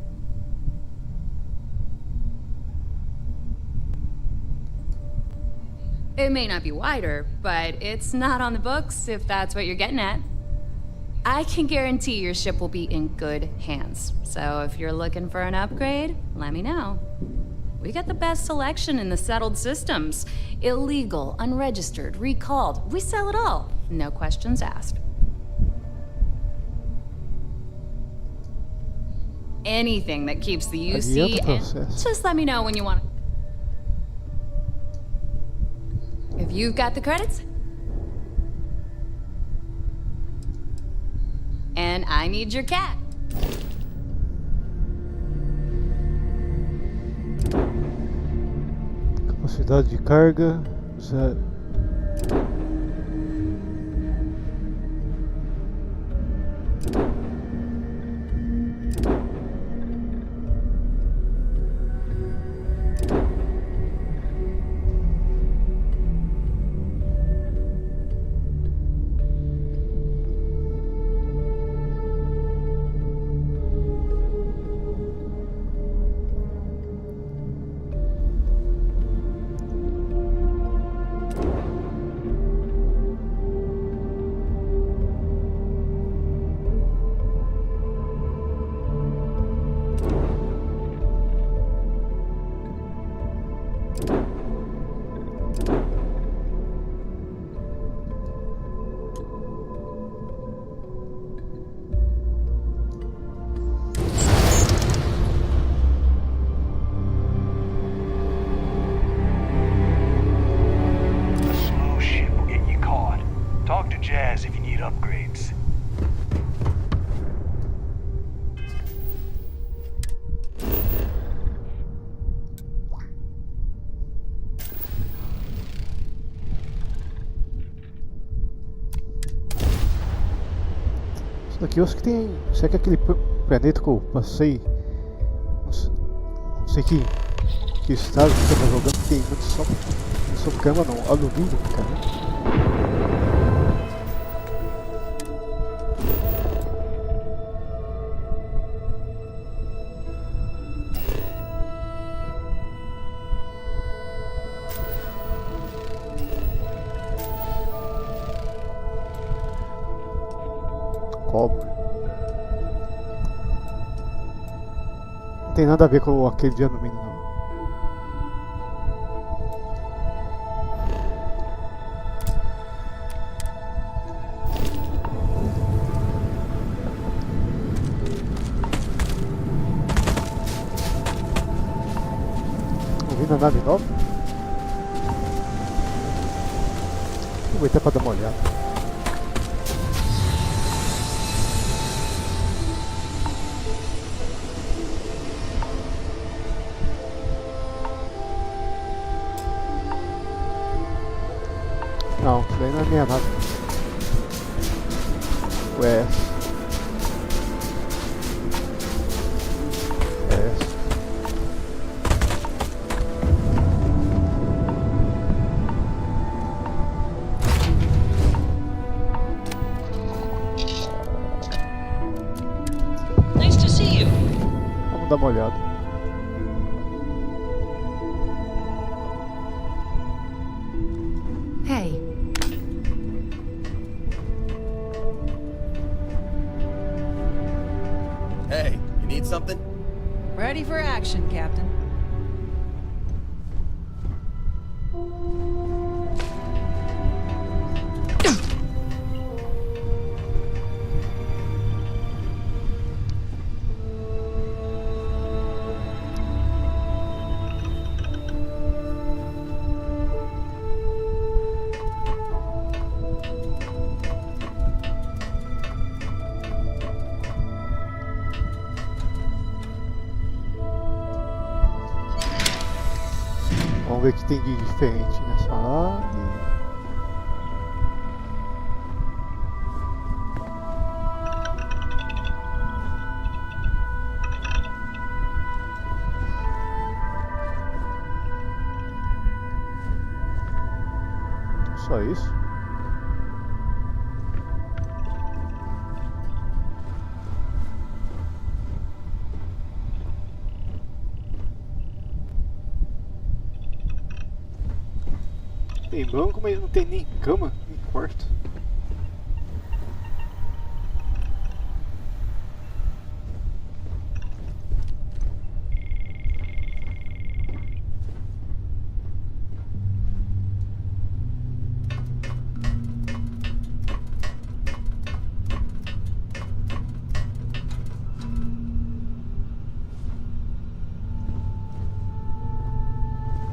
It may not be wider, but it's not on the books, if that's what you're getting at. I can guarantee your ship will be in good hands. So if you're looking for an upgrade, let me know. We got the best selection in the settled systems. Illegal, unregistered, recalled. We sell it all. No questions asked. Anything that keeps the UC and just let me know when you want it. If you've got the credits, and I need your cat. Capacidade de carga 0. has if you need upgrades. Isso daqui eu acho que tem. Será que é aquele planeta que eu passei? Não sei que estado que eu tava jogando tem só cama não, alumínio, cara. Cobre. Não tem nada a ver com aquele de alumínio não. Ouvindo a nave nova? Vou até para dar uma olhada. Não, isso daí não é minha nave. Ué. Nice to see you. Vamos dar uma olhada. Hey. Hey, you need something? Ready for action, Captain. Vamos ver o que tem de diferente nessa nave. Só isso? Tem banco, mas não tem nem cama, nem quarto.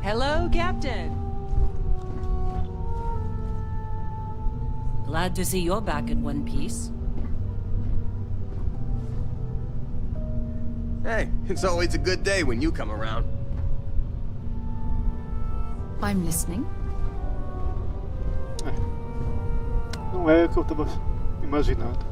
Hello, Captain. Glad to see you're back in one piece. Hey, it's always a good day when you come around. I'm listening. Não é o que eu tava imaginando.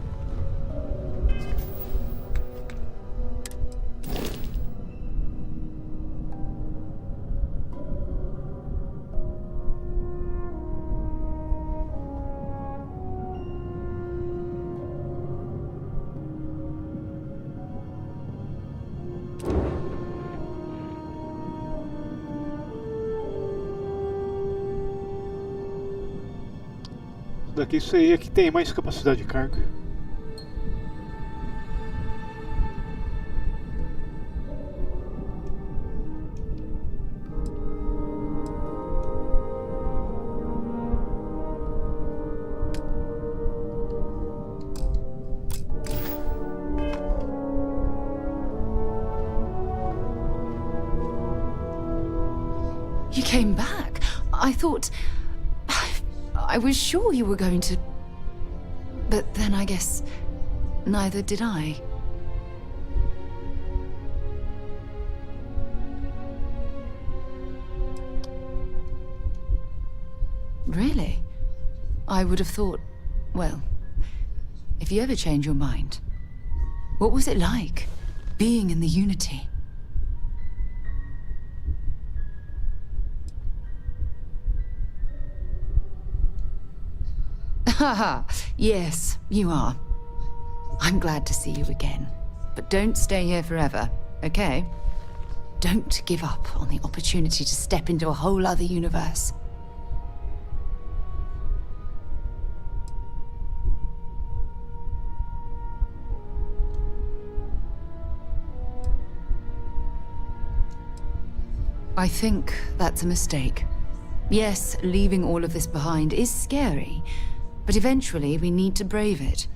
Daqui isso aí é que tem mais capacidade de carga. You came back. I thought... I was sure you were going to... But then I guess neither did I. Really? I would have thought, well, if you ever change your mind, what was it like, being in the Unity? Haha, yes, you are. I'm glad to see you again. But don't stay here forever, okay? Don't give up on the opportunity to step into a whole other universe. I think that's a mistake. Yes, leaving all of this behind is scary, but eventually we need to brave it.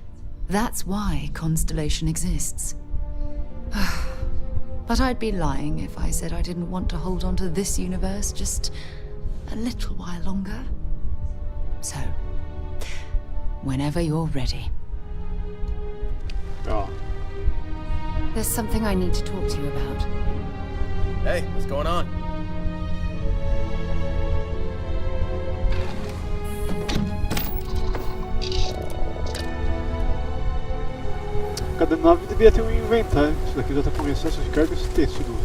That's why Constellation exists. But I'd be lying if I said I didn't want to hold on to this universe just a little while longer. So, whenever you're ready. Oh. There's something I need to talk to you about. Hey, what's going on? Cada nave devia ter um inventário. Isso daqui já está com excesso de carga e tecido.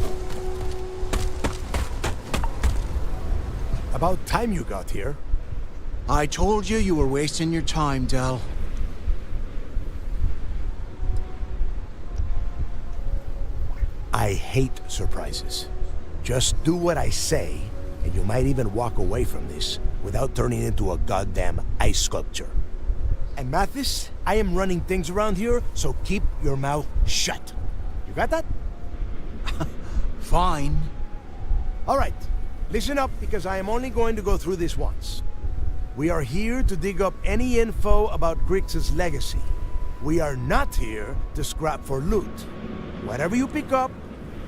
About time you got here. I told you were wasting your time, Del. I hate surprises. Just do what I say, and you might even walk away from this without turning into a goddamn ice sculpture. And Mathis, I am running things around here, so keep your mouth shut. You got that? Fine. All right, listen up, because I am only going to go through this once. We are here to dig up any info about Grix's legacy. We are not here to scrap for loot. Whatever you pick up,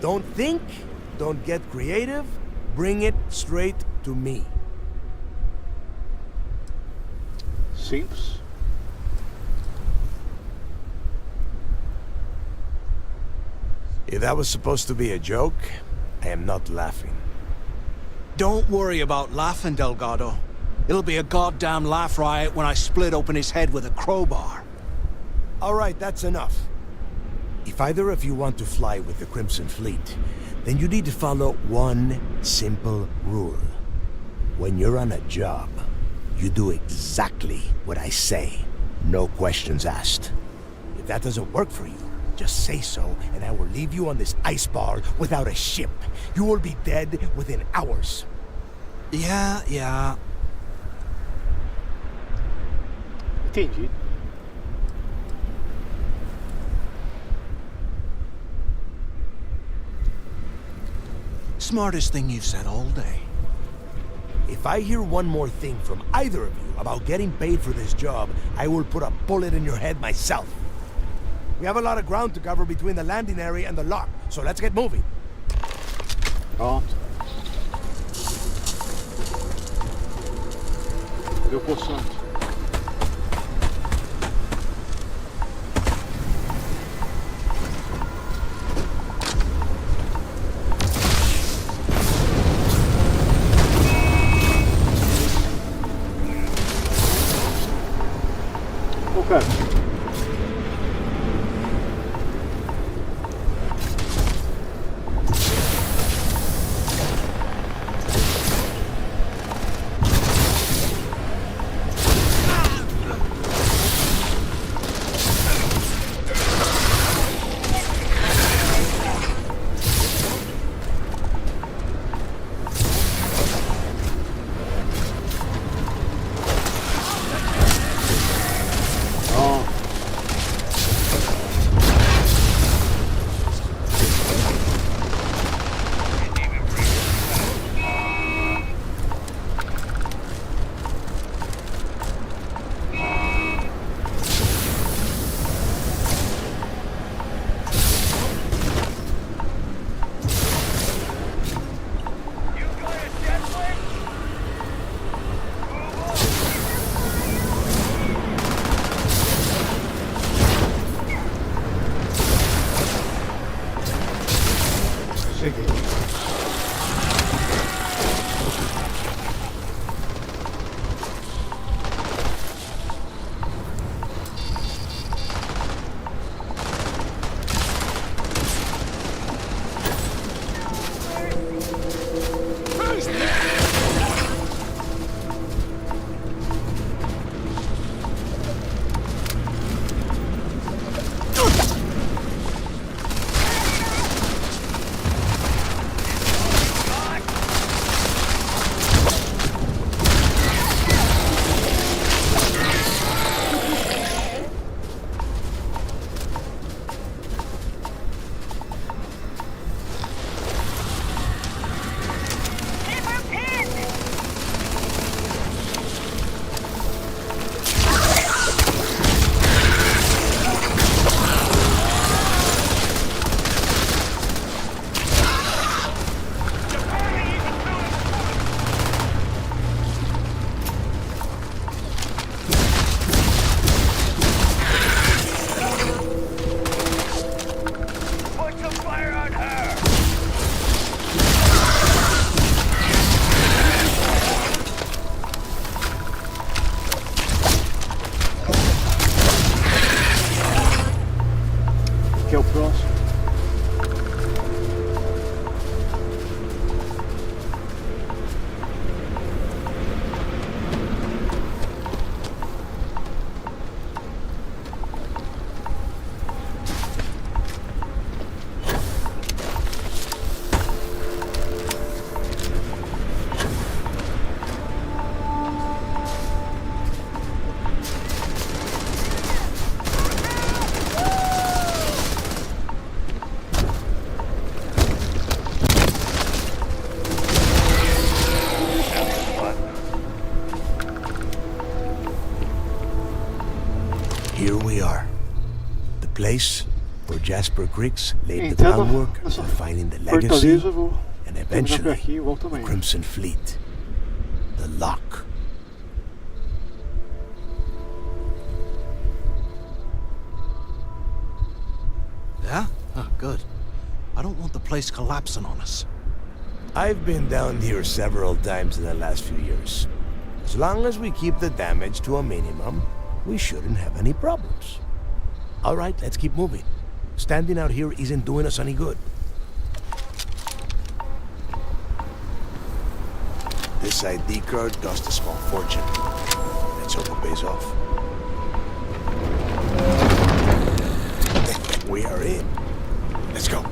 don't think, don't get creative, bring it straight to me. Simples. If that was supposed to be a joke, I am not laughing. Don't worry about laughing, Delgado. It'll be a goddamn laugh riot when I split open his head with a crowbar. All right, that's enough. If either of you want to fly with the Crimson Fleet, then you need to follow one simple rule. When you're on a job, you do exactly what I say. No questions asked. If that doesn't work for you, just say so, and I will leave you on this ice bar without a ship. You will be dead within hours. Yeah. Entendi. Smartest thing you've said all day. If I hear one more thing from either of you about getting paid for this job, I will put a bullet in your head myself. We have a lot of ground to cover between the landing area and the lock, so let's get moving. Pronto. Deu poçante. Okay. Oh. Here we are. The place where Jasper Griggs laid the Então, groundwork for finding the legacy Fortaleza, vou and terminar por eventually aqui e volto the amanhã. Crimson Fleet. The Lock. Yeah? Oh, good. I don't want the place collapsing on us. I've been down here several times in the last few years. As long as we keep the damage to a minimum, we shouldn't have any problems. All right, let's keep moving. Standing out here isn't doing us any good. This ID card cost a small fortune. Let's hope it pays off. We are in. Let's go.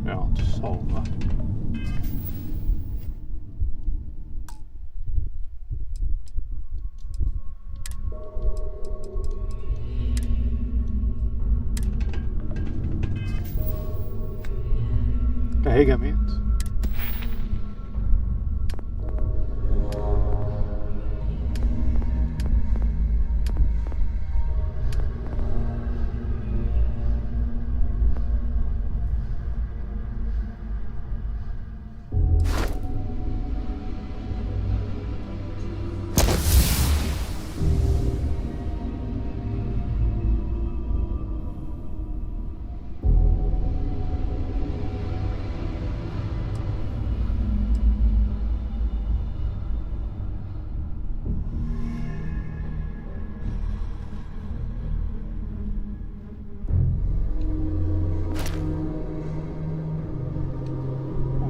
Pronto, salva. Carregamento.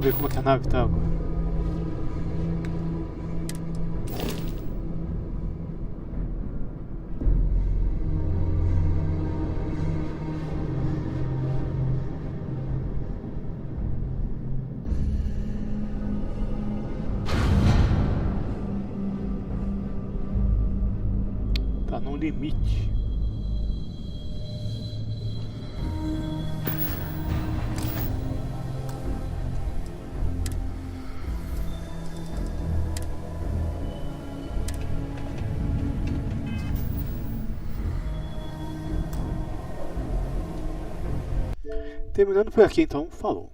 Vamos ver como é que a nave tá agora. Tá no limite. Terminando por aqui, então, falou.